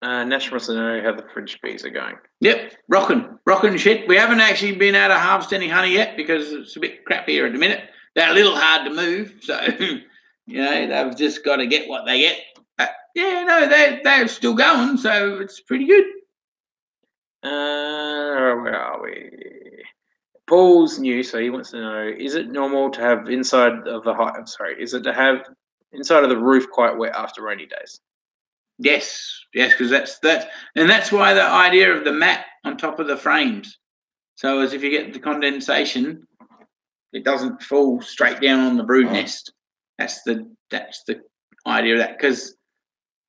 Nash wants to know how the French bees are going. Yep, rocking shit. We haven't actually been able to harvest any honey yet because it's a bit crap here at the minute. They're a little hard to move, so they've just got to get what they get. They're still going, so it's pretty good. Where are we? Paul's new, so he wants to know: is it normal to have inside of the hive? Sorry, is it to have inside of the roof quite wet after rainy days? Yes, because that's why the idea of the mat on top of the frames. So as if you get the condensation, it doesn't fall straight down on the brood nest. That's the idea of that. Because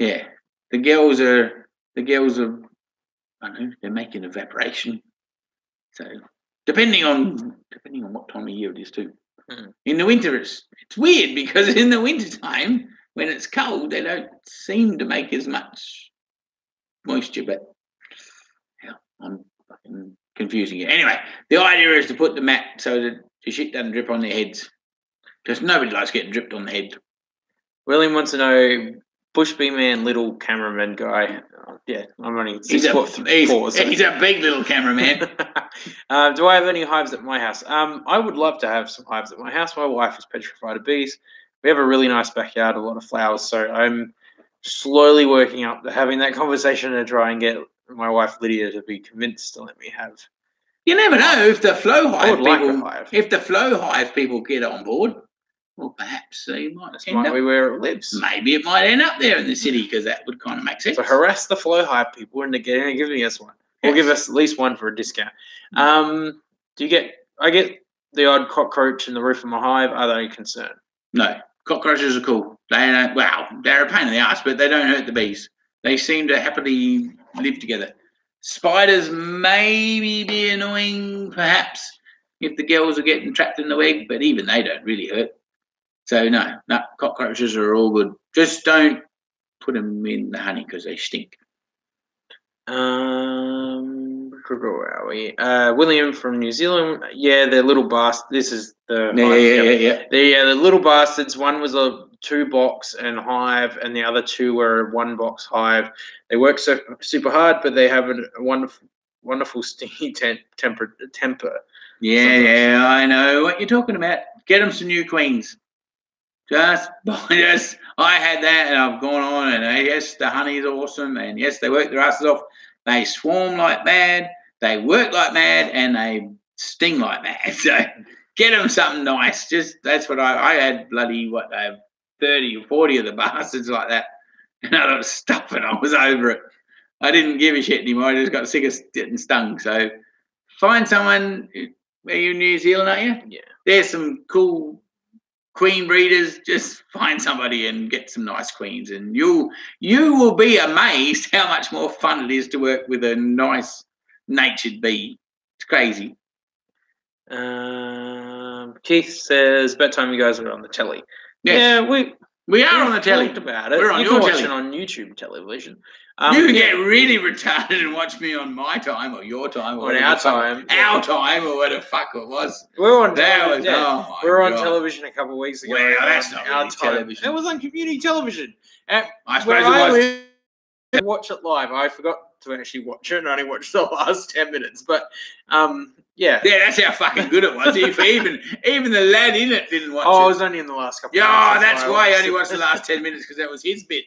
the girls are I don't know, they're making evaporation. So depending on what time of year it is too. In the winter it's weird because in the winter time, when it's cold, they don't seem to make as much moisture, but I'm fucking confusing it. Anyway, the idea is to put the mat so that the shit doesn't drip on their heads, because nobody likes getting dripped on the head. William wants to know, Bush Bee Man, little cameraman guy. I'm only 6 foot 4. So. He's a big little cameraman. Do I have any hives at my house? I would love to have some hives at my house. My wife is petrified of bees. We have a really nice backyard, a lot of flowers, so I'm slowly working up to having that conversation to try and get my wife Lydia to be convinced to let me have. You never know if the flow hive people get on board. Well, perhaps they might. That's might be where it lives. Maybe it might end up there in the city because that would kind of make sense. So harass the flow hive people and they're giving us one. Yes. Or give us at least one for a discount. I get the odd cockroach in the roof of my hive. Are they concerned? No, cockroaches are cool. They're a pain in the ass, but they don't hurt the bees. They seem to happily live together. Spiders maybe be annoying, perhaps, if the girls are getting trapped in the egg, but even they don't really hurt. So no, cockroaches are all good. Just don't put them in the honey because they stink. Where are we? William from New Zealand. Yeah, they're little bastards. This is the the little bastards. One was a 2-box and hive, and the other 2 were a 1-box hive. They work so super hard, but they have a wonderful stingy temper. Yeah, I know what you're talking about. Get them some new queens. I had that, and I've gone on, and yes, the honey's awesome, and yes, they work their asses off. They swarm like mad, they work like mad, and they sting like mad. So get them something nice. That's what I had. Bloody 30 or 40 of the bastards like that, and I got stuff, and I was over it. I didn't give a shit anymore. I just got sick of getting stung. So find someone. Are you in New Zealand, are you? Yeah. There's some cool queen breeders, just find somebody and get some nice queens, and you will be amazed how much more fun it is to work with a nice natured bee. It's crazy. Keith says, "Bet time you guys are on the telly." Yes. Yeah, we are on the telly. Talked about it. We're on you your can watch telly. it on YouTube television. You can get really retarded and watch me on my time or your time or our time. Our time or whatever the fuck it was. We're on television. Oh we were on television a couple of weeks ago. Well, that's not really television. It was on community television. I suppose it was. Watch it live. I forgot to actually watch it and only watched the last 10 minutes. But yeah, that's how fucking good it was. even the lad in it didn't watch it. I was only in the last couple. Yeah, that's why he only watched the last 10 minutes, because that was his bit.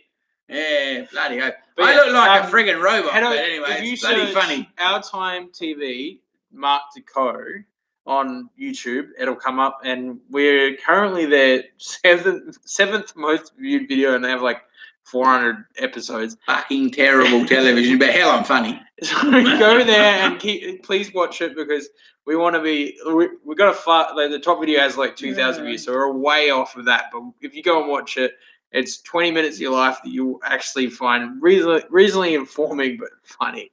Yeah, bloody hell. I look like a friggin' robot, but anyway, it's bloody funny. Our Time TV, Mark deCaux on YouTube, it'll come up, and we're currently their seventh most viewed video, and they have like 400 episodes. Fucking terrible television, but hell, I'm funny. So go there and please watch it, because we want to be. We got the top video has like 2,000 views, so we're way off of that. But if you go and watch it, it's 20 minutes of your life that you'll actually find reasonably informing but funny.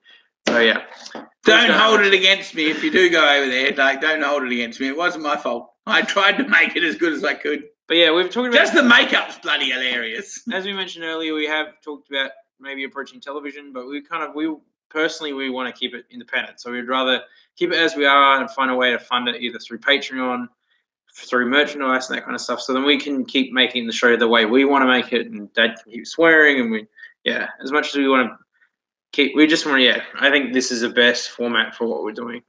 So yeah, don't hold it against me if you do go over there. Like, don't hold it against me. It wasn't my fault. I tried to make it as good as I could. But yeah, we've talked about just the makeup's bloody hilarious. As we mentioned earlier, we have talked about maybe approaching television, but we personally want to keep it independent. So we'd rather keep it as we are and find a way to fund it either through Patreon, through merchandise and that kind of stuff. So then we can keep making the show the way we want to make it, and Dad can keep swearing, and as much as we want to keep, we just want to, I think this is the best format for what we're doing.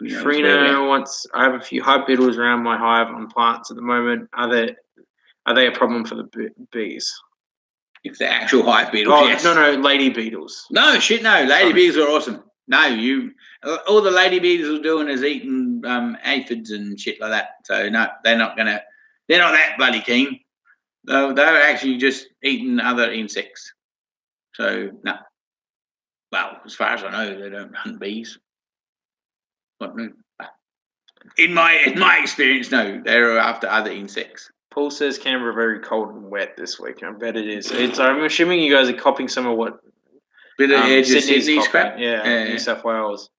Frino wants, I have a few hive beetles around my hive on plants at the moment. Are they a problem for the bees? If they're actual hive beetles, yes. No, lady beetles. No, shit, no. Lady beetles are awesome. No, all the lady beetles are doing is eating aphids and shit like that. So no, they're not that bloody keen. They're actually just eating other insects. So no. Well, as far as I know, they don't hunt bees. In my experience, no, they're after other insects. Paul says Canberra very cold and wet this week. I bet it is. I'm assuming you guys are copying some of what bit of Sydney's crap. Yeah, New South Wales.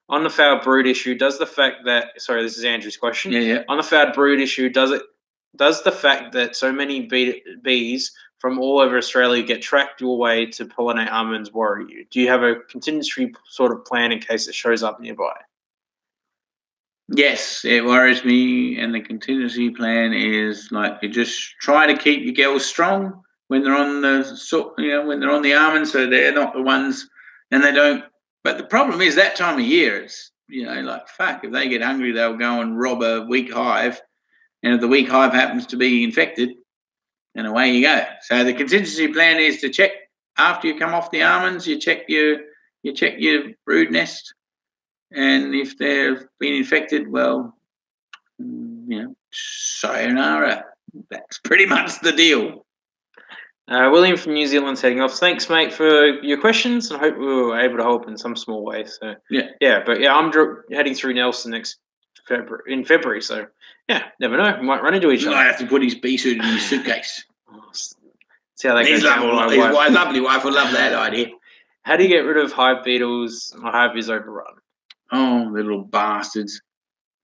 On the Foulbrood issue, does the fact that this is Andrew's question. Yeah. On the Foulbrood issue, does the fact that so many bees from all over Australia get tracked your way to pollinate almonds worry you? Do you have a contingency sort of plan in case it shows up nearby? Yes, it worries me, and the contingency plan is like you just try to keep your girls strong when they're on when they're on the almonds, so they're not the ones, and they don't. But the problem is that time of year, it's like fuck. If they get hungry, they'll go and rob a weak hive, and if the weak hive happens to be infected, then away you go. So the contingency plan is to check after you come off the almonds. You check your brood nest. And if they've been infected, well, sayonara. That's pretty much the deal. William from New Zealand's heading off. Thanks, mate, for your questions, and I hope we were able to help in some small way. So I'm heading through Nelson in February. So never know, we might run into each other. Might have to put his bee suit in his suitcase. See how that goes. His lovely wife will love that idea. How do you get rid of hive beetles? My hive is overrun. Oh, the little bastards.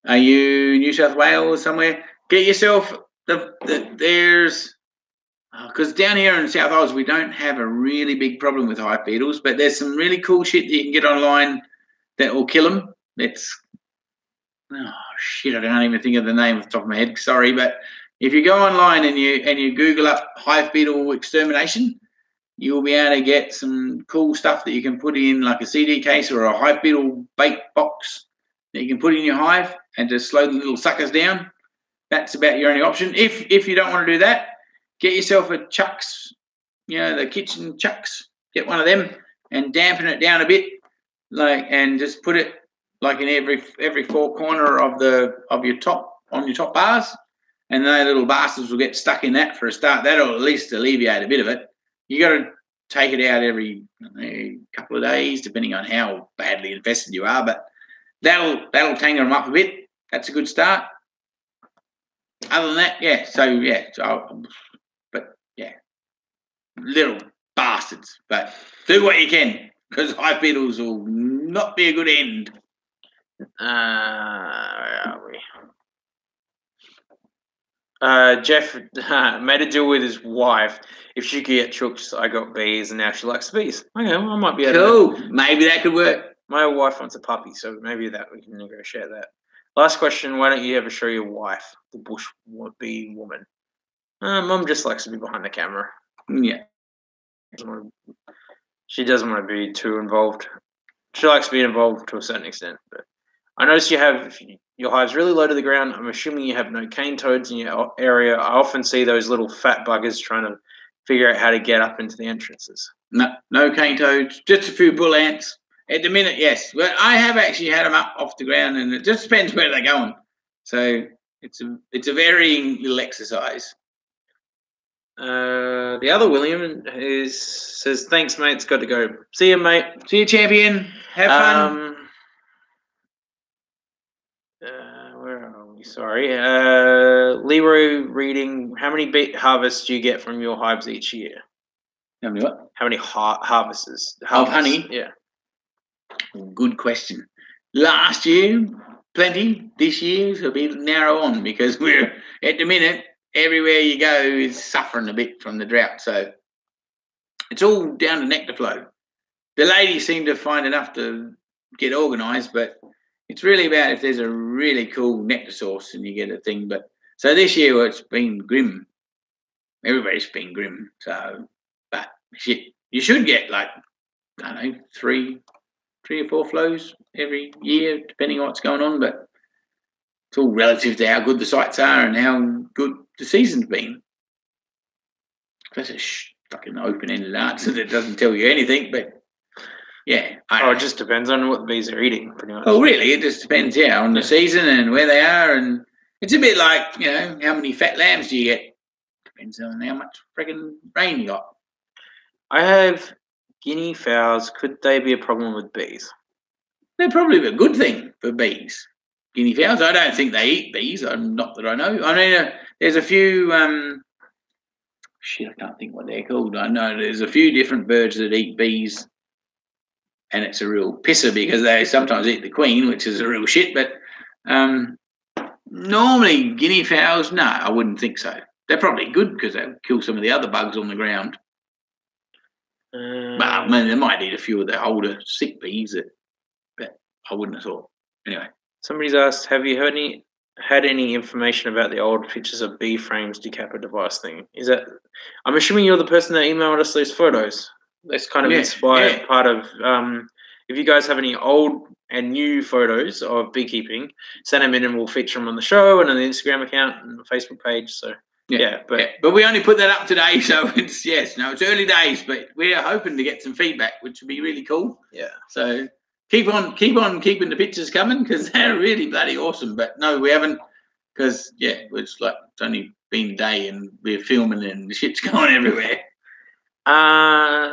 Are you New South Wales somewhere? Get yourself there's because down here in South Wales we don't have a really big problem with hive beetles, but there's some really cool shit that you can get online that will kill them. I don't even think of the name off the top of my head. Sorry, but if you go online and you Google up hive beetle extermination, you'll be able to get some cool stuff that you can put in, like a CD case or a hive beetle bait box that you can put in your hive and just slow the little suckers down. That's about your only option. If you don't want to do that, get yourself a chucks, the kitchen chucks. Get one of them and dampen it down a bit, and just put it like in every four corner of your top bars, and those little bastards will get stuck in that for a start. That'll at least alleviate a bit of it. You got to take it out every couple of days, depending on how badly infested you are. But that'll tangle them up a bit. That's a good start. Other than that, yeah. But yeah, little bastards. But do what you can, because hive beetles will not be a good end. Where are we? Jeff made a deal with his wife. If she could get chooks, I got bees, and now she likes bees. Okay, well, I might be able Cool. Maybe that could work. My wife wants a puppy, so maybe that we can negotiate that. Last question: why don't you ever show your wife, the bush bee woman? Mum just likes to be behind the camera. Yeah. She doesn't want to be too involved. She likes to be involved to a certain extent, but I notice you have your hives really low to the ground. I'm assuming you have no cane toads in your area. I often see those little fat buggers trying to figure out how to get up into the entrances. No cane toads, just a few bull ants. At the minute, yes. But I have actually had them up off the ground, and it just depends where they're going. So it's a varying little exercise. The other William says, thanks, mate. It's got to go. See you, mate. See you, champion. Have fun. Where are we? Sorry. Leroy reading, how many bee harvests do you get from your hives each year? How many what? How many harvests? Of honey? Yeah. Good question. Last year, plenty. This year's a bit narrow on because we're, at the minute, everywhere you go is suffering a bit from the drought. So it's all down to nectar flow. The ladies seem to find enough to get organised, but it's really about if there's a really cool nectar source and you get a thing. But so this year it's been grim. Everybody's been grim. So, but shit, you should get like, I don't know, three or four flows every year, depending on what's going on. But it's all relative to how good the sites are and how good the season's been. That's a fucking open-ended answer that doesn't tell you anything, but yeah. It just depends on what the bees are eating, pretty much. Oh, really? It just depends, on the season and where they are. And it's a bit like, how many fat lambs do you get? Depends on how much friggin' rain you got. I have guinea fowls. Could they be a problem with bees? They're probably a good thing for bees. Guinea fowls, I don't think they eat bees. Not that I know. I mean, there's a few... I can't think what they're called. I know there's a few different birds that eat bees. And it's a real pisser because they sometimes eat the queen, which is a real shit. But normally guinea fowls, no, I wouldn't think so. They're probably good because they'll kill some of the other bugs on the ground. But I mean, they might eat a few of the older sick bees, but I wouldn't have thought. Anyway. Somebody's asked, have you had any information about the old pictures of bee frames decapper device thing? I'm assuming you're the person that emailed us those photos. That's kind of inspired part of, if you guys have any old and new photos of beekeeping, send them in and we'll feature them on the show and on the Instagram account and the Facebook page. So, but we only put that up today, so it's early days, but we're hoping to get some feedback, which would be really cool. Yeah. So keep on keeping the pictures coming because they're really bloody awesome. But no, we haven't because, it's only been a day and we're filming and the shit's going everywhere.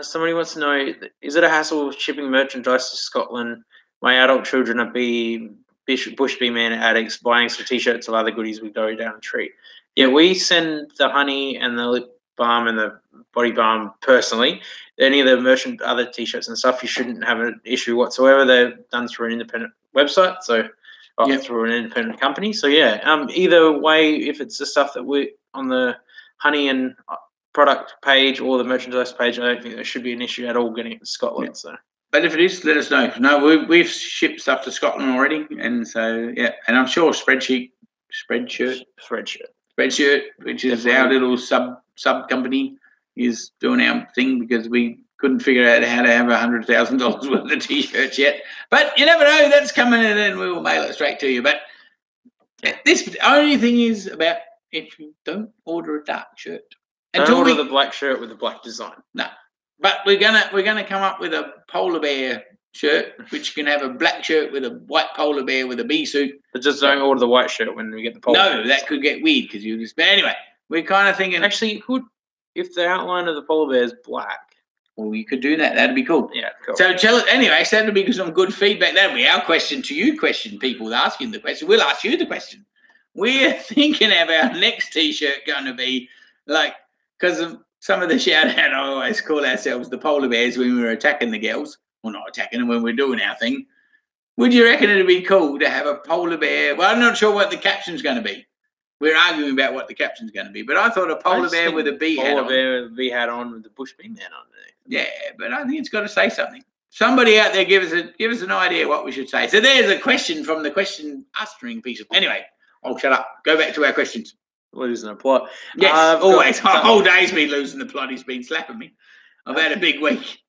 Somebody wants to know, is it a hassle shipping merchandise to Scotland? My adult children are bush bee man addicts, buying some t-shirts or other goodies we go down a tree. Yeah, we send the honey and the lip balm and the body balm personally. Any of the other t-shirts and stuff, you shouldn't have an issue whatsoever. They're done through an independent website, through an independent company. So either way, if it's the stuff that we're on the honey and product page or the merchandise page, I don't think there should be an issue at all getting it to Scotland. So, but if it is, let us know. No, we've shipped stuff to Scotland already, and so and I'm sure Spreadshirt, which is our little sub company, is doing our thing because we couldn't figure out how to have $100,000 worth of t-shirts yet. But you never know, that's coming in, and we will mail it straight to you. But this only thing is about if you don't order a dark shirt. Don't order the black shirt with the black design. No, but we're gonna come up with a polar bear shirt, which can have a black shirt with a white polar bear with a bee suit. But just don't order the white shirt when we get the polar bear. No, that could get weird because you just. But anyway, we're kind of thinking. Actually, if the outline of the polar bear is black. Well, you could do that. That'd be cool. Yeah, cool. So tell us anyway. So that'd be some good feedback. That'd be our question to you. People asking the question. We'll ask you the question. we're thinking of our next T-shirt going to be like, because some of the shout out, I always call ourselves the polar bears when we were attacking the girls. Well, not attacking them, when we're doing our thing. Would you reckon it'd be cool to have a polar bear? Well, I'm not sure what the caption's going to be. We're arguing about what the caption's going to be, but I thought a polar bear with a bee hat on. Polar bear with a bee hat on with the bush bee man on there. Yeah, but I think it's got to say something. Somebody out there give us an idea what we should say. So there's a question from the question answering piece of. Anyway, I'll shut up. Go back to our questions. Losing the plot. Yes, always. My whole day's been losing the plot. He's been slapping me. I've had a big week.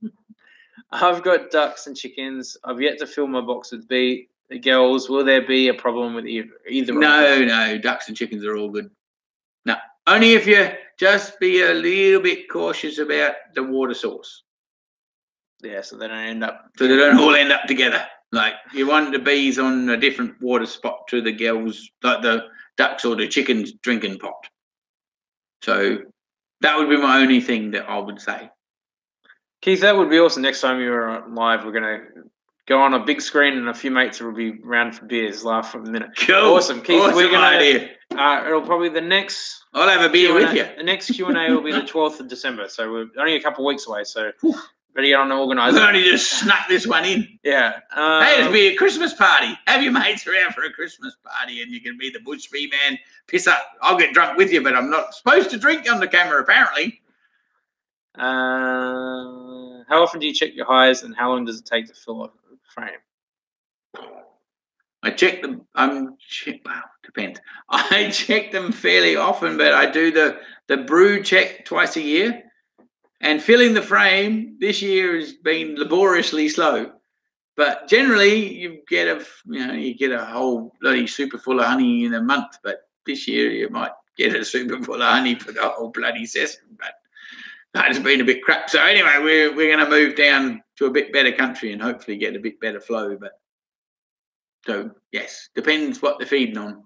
I've got ducks and chickens. I've yet to fill my box with the girls. Will there be a problem with either? No. Ducks and chickens are all good. No, only if you just be a little bit cautious about the water source. Yeah, so they don't end up. So they don't all end up together. Like you want the bees on a different water spot to the girls, like the ducks or the chickens drinking pot. So that would be my only thing that I would say. Keith, that would be awesome. Next time you're live, we're going to go on a big screen and a few mates will be round for beers, laugh for a minute. Cool. Awesome. Keith, awesome we're going to... it'll probably the next... I'll have a beer Q&A, with you. The next Q&A will be the 12th of December, so we're only a couple of weeks away, so better get on to organise it. We've only just snuck this one in. Yeah. Hey, it'll be a Christmas party. Have your mates around for a Christmas party and you can be the bush bee man. Piss up. I'll get drunk with you, but I'm not supposed to drink on the camera, apparently. How often do you check your hives and how long does it take to fill a frame? I check them. Well, depends. I check them fairly often, but I do the brood check twice a year. And filling the frame this year has been laboriously slow. But generally, you get a whole bloody super full of honey in a month. But this year, you might get a super full of honey for the whole bloody session. But that has been a bit crap. So anyway, we're going to move down to a bit better country and hopefully get a bit better flow. But so yes, depends what they're feeding on.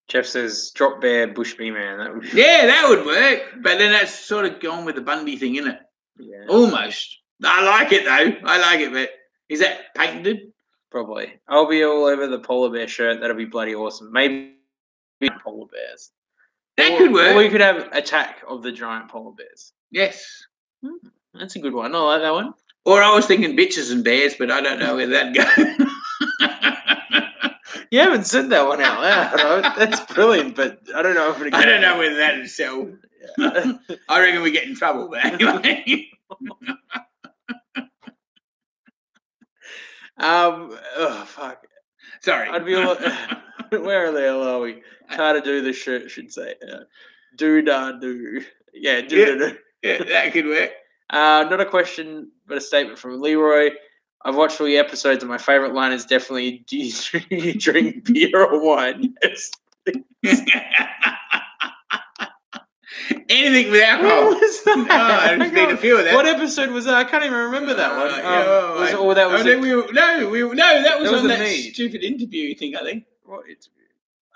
Jeff says drop bear bush bee man. That would that would work. But then that's sort of gone with the Bundy thing, isn't it? Yeah. Almost. I like it though. I like it, but is that patented? Probably. I'll be all over the polar bear shirt. That'll be bloody awesome. Maybe polar bears. That could work. Or we could have Attack of the Giant Polar Bears. Yes. That's a good one. I like that one. Or I was thinking Bitches and Bears, but I don't know where that'd go. You haven't said that one out loud. That's brilliant, but I don't know if it. I don't know whether that'd sell. Yeah. I reckon we get in trouble, but anyway. Oh fuck. Sorry. I'd be all. Where the hell are we? How to do the shirt should say. Do da do. Yeah, do. Yeah, that could work. Not a question, but a statement from Leroy. I've watched all the episodes, and my favourite line is definitely, do you drink beer or wine? Yes. Anything with alcohol. What was that? Oh, there's been a few of that. What episode was that? I can't even remember that one. That was on that stupid interview thing, I think. What interview?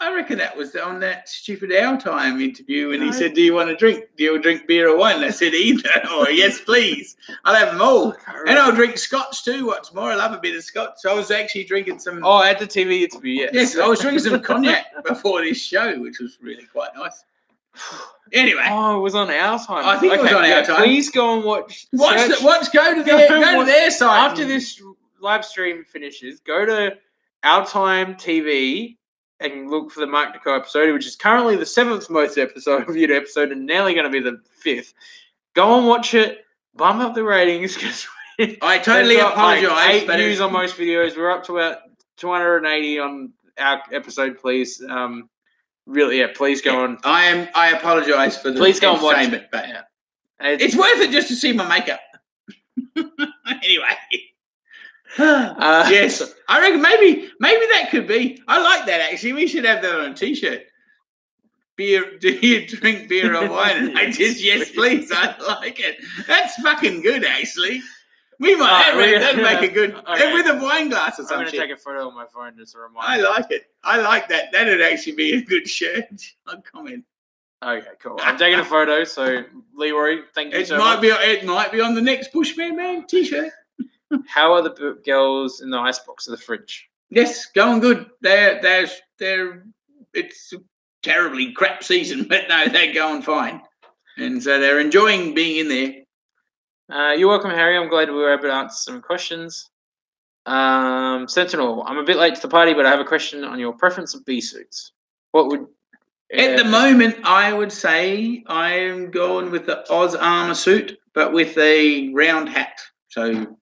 I reckon that was on that stupid Our Time interview when he said, do you want to drink? Do you drink beer or wine? I said, either. Or, yes, please. I'll have them all. And I'll drink scotch too, what's more. I love a bit of scotch. I was actually drinking some... Oh, at the TV interview, yes. Yes, I was drinking some cognac before this show, which was really quite nice. Anyway. Oh, it was on Our Time. I think it was on Our Time. Please go and watch. Go to their site. After this live stream finishes, go to Our Time TV and look for the Mark deCaux episode, which is currently the 7th most viewed episode and nearly going to be the 5th. Go and watch it. Bump up the ratings because I totally apologise. Like 8 views on most videos. We're up to about 280 on our episode. Please, really, please go on. I apologise for the. Please go and watch it. But yeah, it's worth it just to see my makeup. Anyway. Yes, I reckon maybe that could be. I like that actually. We should have that on a T-shirt. Beer? Do you drink beer or wine? And I just yes, please. I like it. That's fucking good, actually. We might that'd make a good with a wine glass or something. I'm going to take a photo on my phone just to remind. I like it. I like that. That'd actually be a good shirt. I'll comment. Okay, cool. I'm taking a photo. So Leroy, thank you so much. It might be on the next Bushman Man T-shirt. How are the girls in the icebox of the fridge? Yes, going good. It's terribly crap season, but no, they're going fine. And so they're enjoying being in there. You're welcome, Harry. I'm glad we were able to answer some questions. Sentinel, I'm a bit late to the party, but I have a question on your preference of bee suits. What would... At the moment, I would say I'm going with the Oz armor suit, but with a round hat. So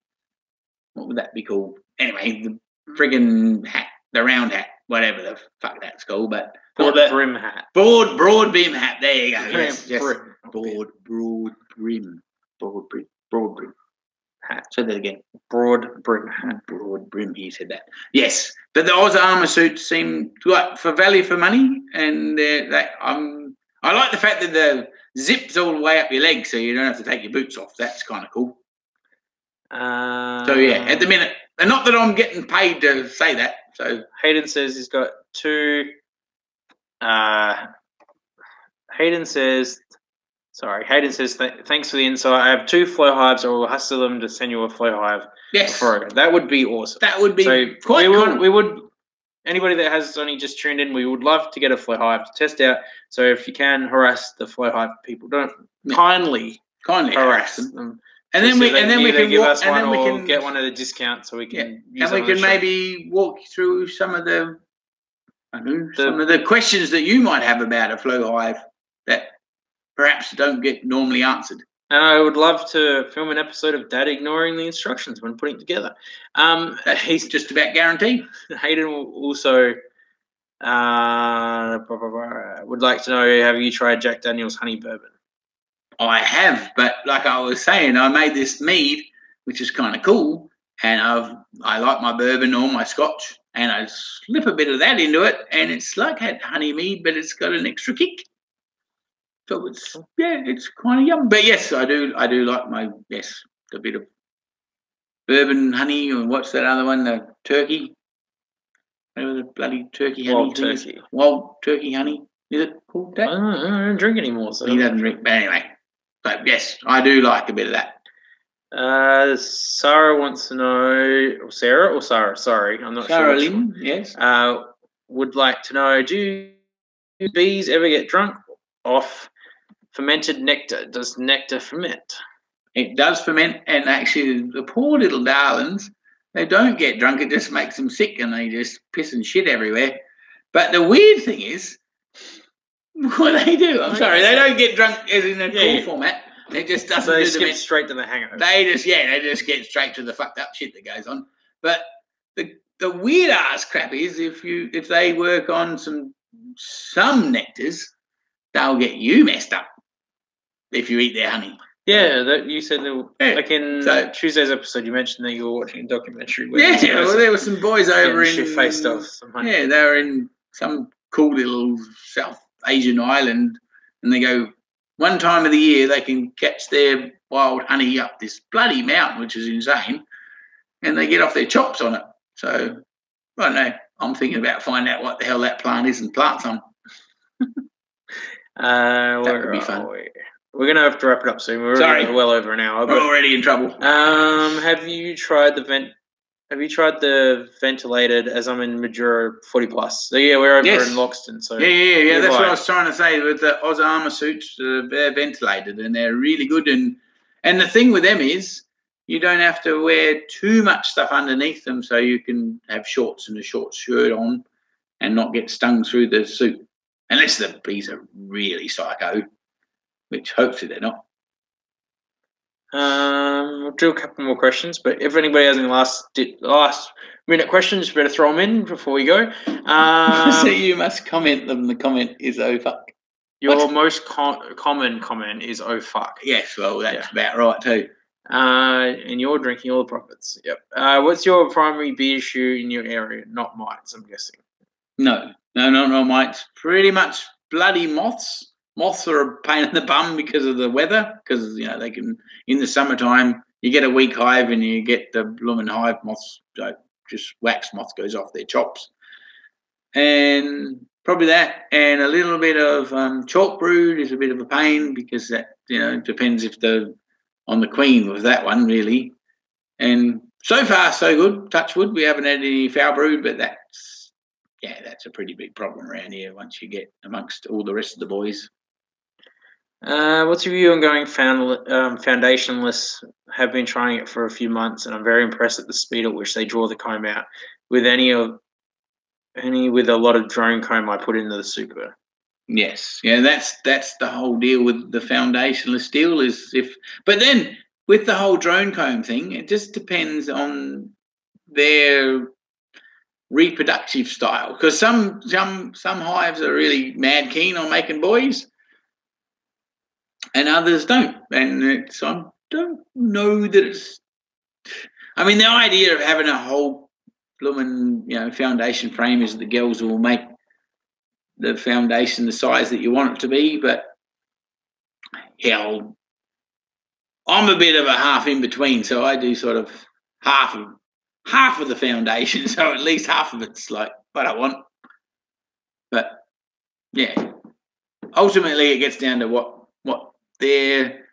what would that be called? Anyway, the friggin' hat, the round hat, whatever the fuck that's called, but broad brim hat. Broad brim hat. There you go. Yes. Broad brim hat. Say that again. Broad brim hat. Broad brim. He said that. Yes, but the Oz armor suits seem like for value for money, and I like the fact that the zips all the way up your legs, so you don't have to take your boots off. That's kind of cool. So yeah, at the minute, and not that I'm getting paid to say that. So Hayden says he's got two. Hayden says, thanks for the insight. I have 2 flow hives. I will hustle them to send you a flow hive. Yes, that would be awesome. That would be quite cool. We would. Anybody that has only just tuned in, we would love to get a flow hive to test out. So if you can harass the flow hive people, don't kindly harass them. And then we can give us one, or we can get one at a discount, so we can. And we can maybe walk through some of the questions that you might have about a flow hive that perhaps don't get normally answered. And I would love to film an episode of Dad ignoring the instructions when putting it together. He's just about guaranteed. Hayden will also would like to know: have you tried Jack Daniel's honey bourbon? I have, but like I was saying, I made this mead, which is kind of cool, and I like my bourbon or my scotch, and I slip a bit of that into it, and it's like had honey mead, but it's got an extra kick. So it's kind of yum. But yes, I do like the bit of bourbon honey, and what's that other one? The turkey. Whatever the bloody turkey honey. Wild turkey honey. Is it called that? I don't drink anymore. So he doesn't drink. But anyway. But yes, I do like a bit of that. Sarah wants to know, Sarah? Sorry, I'm not Sarah sure. Lynn, yes. Would like to know, do bees ever get drunk off fermented nectar? Does nectar ferment? It does ferment, and actually the poor little darlings, they don't get drunk. It just makes them sick, and they just piss and shit everywhere. But the weird thing is, what they do, I'm sorry, they don't get drunk as in a cool format. They just doesn't. So they skip straight to the hangover. They just get straight to the fucked up shit that goes on. But the weird ass crap is if they work on some nectars, they'll get you messed up if you eat their honey. Yeah, that you said like in Tuesday's episode, you mentioned that you were watching a documentary. There were some boys over in faced off some honey. Yeah, they were in some cool little South Asian island, and they go one time of the year they can catch their wild honey up this bloody mountain, which is insane, and they get off their chops on it. So I don't know. I'm thinking about finding out what the hell that plant is and plant some. That would be fun. We're gonna have to wrap it up soon. We're already well over an hour. We're already in trouble. Have you tried the ventilated? As I'm in Madura 40 plus. So yeah, we're over in Loxton. So yeah. That's what I was trying to say with the Oz armor suits. They're ventilated and they're really good. And the thing with them is you don't have to wear too much stuff underneath them, so you can have shorts and a short shirt on and not get stung through the suit, unless the bees are really psycho, which hopefully they're not. We'll do a couple more questions, but if anybody has any last minute questions, you better throw them in before we go. So you must comment them. The comment is "oh fuck." Your most common comment is "oh fuck." Yes, well that's about right too. And you're drinking all the profits. Yep. What's your primary bee issue in your area? Not mites, I'm guessing. No, not mites. Pretty much bloody moths. Moths are a pain in the bum because of the weather, because they can, in the summertime you get a weak hive and you get the blooming hive moths, just wax moth goes off their chops, and probably that, and a little bit of chalk brood is a bit of a pain, because that depends on the queen with that one really. And so far so good, touch wood, we haven't had any foul brood, but that's yeah, that's a pretty big problem around here once you get amongst all the rest of the boys. What's your view on going foundationless? Have been trying it for a few months, and I'm very impressed at the speed at which they draw the comb out. With with a lot of drone comb I put into the super. Yes, yeah, that's the whole deal with the foundationless deal is but then with the whole drone comb thing, it just depends on their reproductive style, because some hives are really mad keen on making boys and others don't, and I don't know that it's, I mean, the idea of having a whole blooming, you know, foundation frame is the girls will make the foundation the size that you want it to be, but hell, I'm a bit of a half in between, so I do sort of half of the foundation, so at least half of it's like what I want. But yeah, ultimately it gets down to what they're,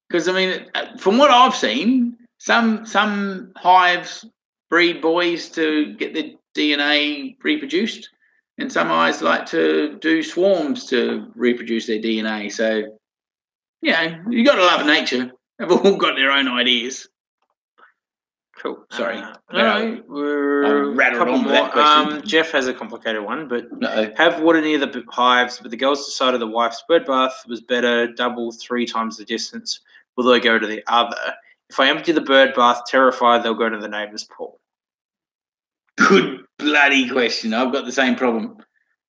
because I mean, from what I've seen, some hives breed boys to get their DNA reproduced, and some hives like to do swarms to reproduce their DNA. So yeah, you got to love nature. They've all got their own ideas. Cool. Sorry. No, we're I rattled on with that question. Jeff has a complicated one, but have water near the hives, but the girls decided the wife's bird bath was better, double, 3 times the distance. Will they go to the other? If I empty the bird bath, terrified they'll go to the neighbour's pool. Good bloody question. I've got the same problem.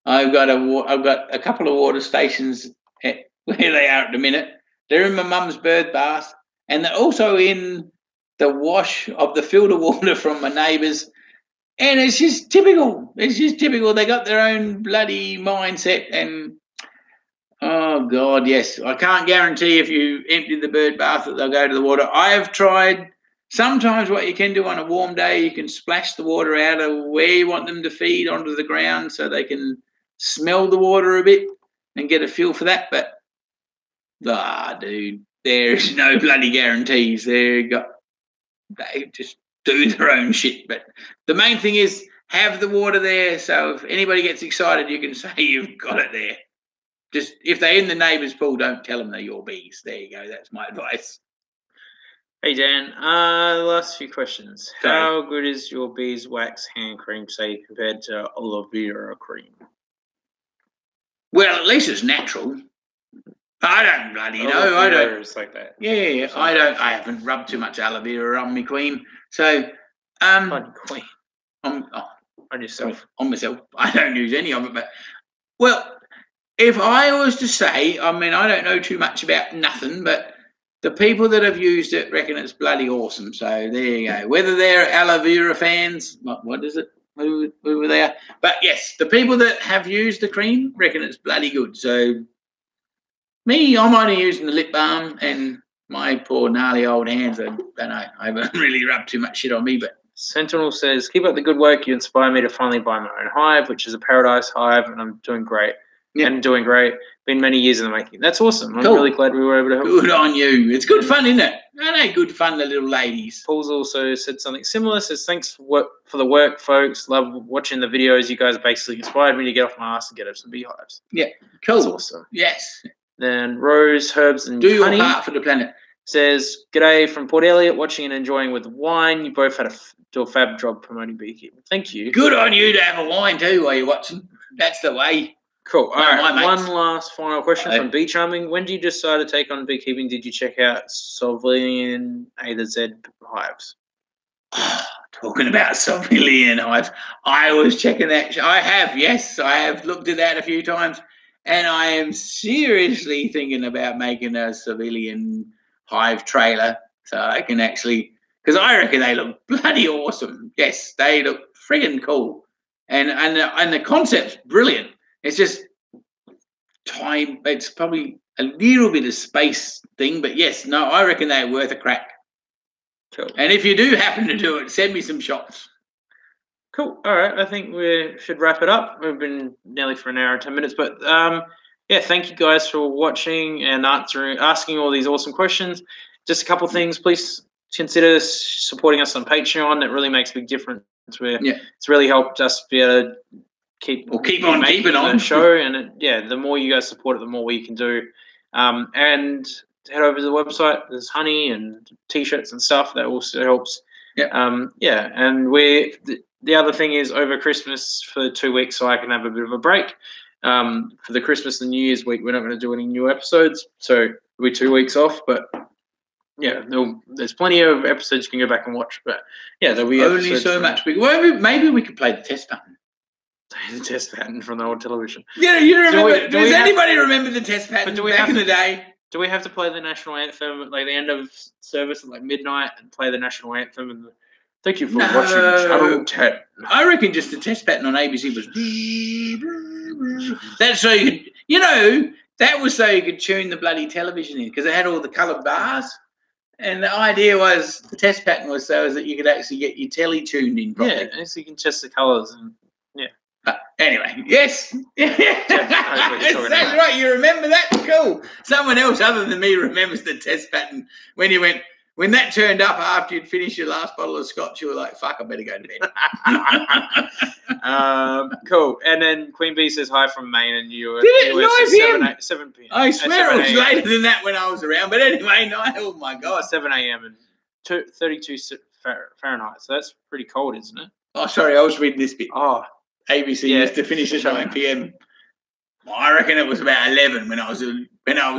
I've got a couple of water stations where they are at the minute. They're in my mum's bird bath, and they're also in the wash of the filter water from my neighbours. And it's just typical. It's just typical. They got their own bloody mindset. And, oh, God, yes. I can't guarantee if you empty the bird bath that they'll go to the water. I have tried. Sometimes what you can do on a warm day, you can splash the water out of where you want them to feed onto the ground so they can smell the water a bit and get a feel for that. But, dude, there's no bloody guarantees. They just do their own shit. But the main thing is have the water there, so if anybody gets excited, you can say you've got it there. Just if they're in the neighbour's pool, don't tell them they're your bees. There you go. That's my advice. Hey, Dan. Last few questions. Sorry. How good is your beeswax hand cream, say, compared to aloe vera cream? Well, at least it's natural. I don't bloody know. I don't. It's like that. Yeah. I haven't rubbed too much aloe vera on me queen. So, Queen. on yourself. On myself. I don't use any of it. But well, if I was to say, I mean, I don't know too much about nothing, but the people that have used it reckon it's bloody awesome. So there you go. Whether they're aloe vera fans, what is it? Who were they? But yes, the people that have used the cream reckon it's bloody good. So. Me, I'm only using the lip balm, and my poor gnarly old hands, I don't know, I haven't really rubbed too much shit on me, but... Sentinel says, keep up the good work. You inspire me to finally buy my own hive, which is a paradise hive, and I'm doing great. Yeah. And doing great. Been many years in the making. That's awesome. I'm Cool. really glad we were able to help. Good on you. It's good fun, isn't it? Aren't they good fun, the little ladies? Paul's also said something similar. Says, thanks for the work, folks. Love watching the videos. You guys basically inspired me to get off my ass and get up some beehives. Yeah, cool. That's awesome. Yes. Then Rose, Herbs, and Do Honey your part for the planet. says, g'day from Port Elliot, watching and enjoying with wine. You both had do a fab job promoting beekeeping. Thank you. Good on you to have a wine too while you're watching. That's the way. Cool. All right, mates. one last final question from Bee Charming. When did you decide to take on beekeeping? Did you check out Solvilian A to Z hives? Talking about Solvilian hives, I was checking that. I have looked at that a few times. And I am seriously thinking about making a civilian hive trailer so I can actually, because I reckon they look bloody awesome. Yes, they look friggin' cool, and the concept's brilliant. It's just time. It's probably a little bit of space thing, but yes, no, I reckon they're worth a crack. Cool. And if you do happen to do it, send me some shots. Cool. All right. I think we should wrap it up. We've been nearly for an hour and 10 minutes, but yeah, thank you guys for watching and asking all these awesome questions. Just a couple of things. Please consider supporting us on Patreon. It really makes a big difference. It's really helped us be able to keep keeping on the show, and the more you guys support it, the more we can do. And head over to the website. There's honey and t-shirts and stuff. That also helps. Yeah. And the other thing is over Christmas for 2 weeks, so I can have a bit of a break. For the Christmas and New Year's week, we're not going to do any new episodes, so it'll be 2 weeks off. But yeah, there's plenty of episodes you can go back and watch. But yeah, there'll be only so much. Well, maybe we could play the test pattern. The test pattern from the old television. Yeah, you remember? Does anybody remember the test pattern back in the day? Do we have to play the national anthem at like the end of service at like midnight and play the national anthem? And thank you for watching Channel 10. I reckon just the test pattern on ABC was. That's so you could, that was so you could tune the bloody television in because it had all the coloured bars. And the idea was the test pattern was so that you could actually get your telly tuned in properly. Yeah, so you can test the colours and anyway, yes. That's right. You remember that? Cool. Someone else other than me remembers the test pattern when you went. When that turned up after you'd finished your last bottle of scotch, you were like, "Fuck, I better go to bed." Cool. And then Queen Bee says hi from Maine, and you were 7 p.m. I swear it was later than that when I was around. But anyway, oh my god, 7 a.m. and 32 Fahrenheit. So that's pretty cold, isn't it? Oh, sorry, I was reading this bit. Oh. ABC used to finish at 9 p.m. Well, I reckon it was about 11 when I was a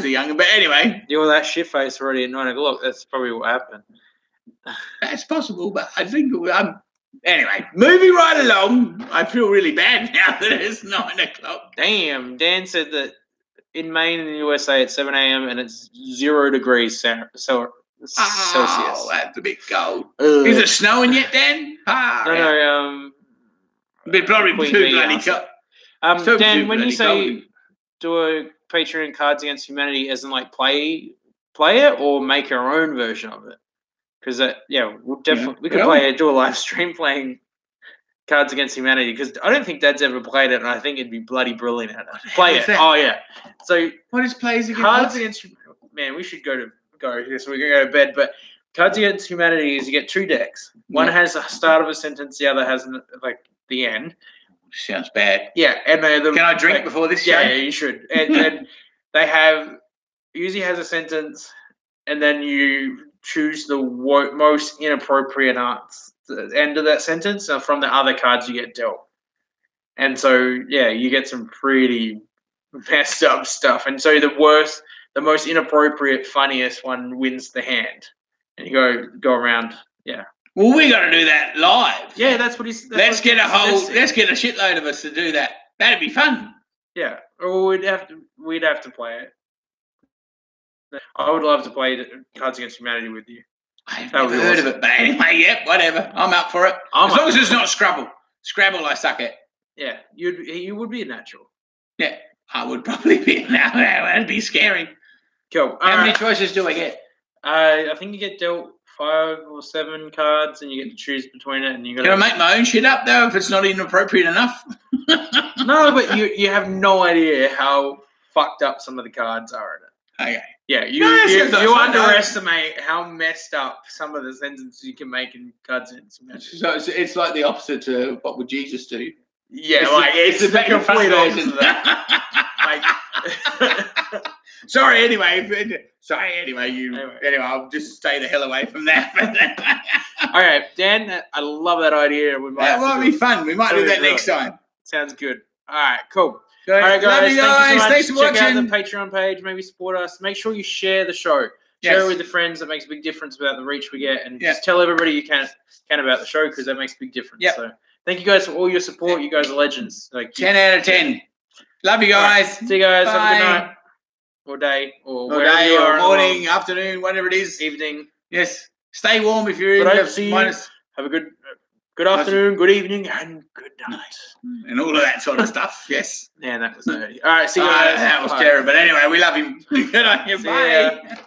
younger. But anyway, you were that shit face already at 9 o'clock. That's probably what happened. That's possible, but I think anyway. Moving right along. I feel really bad now that it's 9 o'clock. Damn, Dan said that in Maine in the USA it's 7 a.m. and it's 0 degrees Celsius. Oh, that's a bit cold. Is it snowing yet, Dan? No. But probably too bloody cold. Dan, when you say do a Patreon Cards Against Humanity, as in like play it or make our own version of it? Because we'll definitely we could do a live stream playing Cards Against Humanity. Because I don't think Dad's ever played it, and I think it'd be bloody brilliant at it. Play it. Oh yeah. So what is plays against Cards Against Humanity? Man, we should go here so we can go to bed. But Cards Against Humanity is you get 2 decks. One has the start of a sentence, the other has like the end. Sounds bad. Yeah, and can I drink before this show? Yeah, you should. And they usually has a sentence, and then you choose the most inappropriate the end of that sentence from the other cards you get dealt. And so you get some pretty messed up stuff. And so the most inappropriate, funniest one wins the hand, and you go around. Yeah. Well, we got to do that live. Yeah, that's what he's. Let's get a shitload of us to do that. That'd be fun. Yeah, or we'd have to play it. I would love to play Cards Against Humanity with you. I've never heard of it, but anyway, whatever. I'm up for it. As long as it's not Scrabble. Scrabble, I suck at. Yeah, you would be a natural. Yeah, I would probably be a natural. That'd be scary. Cool. How many choices do I get? I think you get dealt 5 or 7 cards, and you get to choose between it. And can I make my own shit up though if it's not inappropriate enough? No, but you have no idea how fucked up some of the cards are in it. Okay. Yeah, you underestimate how messed up some of the sentences you can make in Cards Against Humanity. So it's like the opposite to what would Jesus do? Yeah, it's the complete opposite of that. Sorry, anyway. I'll just stay the hell away from that. All right, Dan, I love that idea. That might be fun. We might do that next time. Sounds good. All right, cool. All right, guys. Love you guys. Thanks for watching. Check out the Patreon page. Maybe support us. Make sure you share the show. Share it with your friends. That makes a big difference about the reach we get. And just tell everybody you can about the show because that makes a big difference. Yep. So thank you guys for all your support. You guys are legends. 10 out of 10. Love you guys. Right. See you guys. Bye. Have a good night. Or day. Or morning, afternoon, whatever it is. Evening. Yes. Stay warm if you're in the minus. Have a good afternoon, good evening, and good night. And all of that sort of stuff. Yes. Yeah, that was nerdy. All right, see you guys. That was terrible. But anyway, we love him. Good on you. Bye.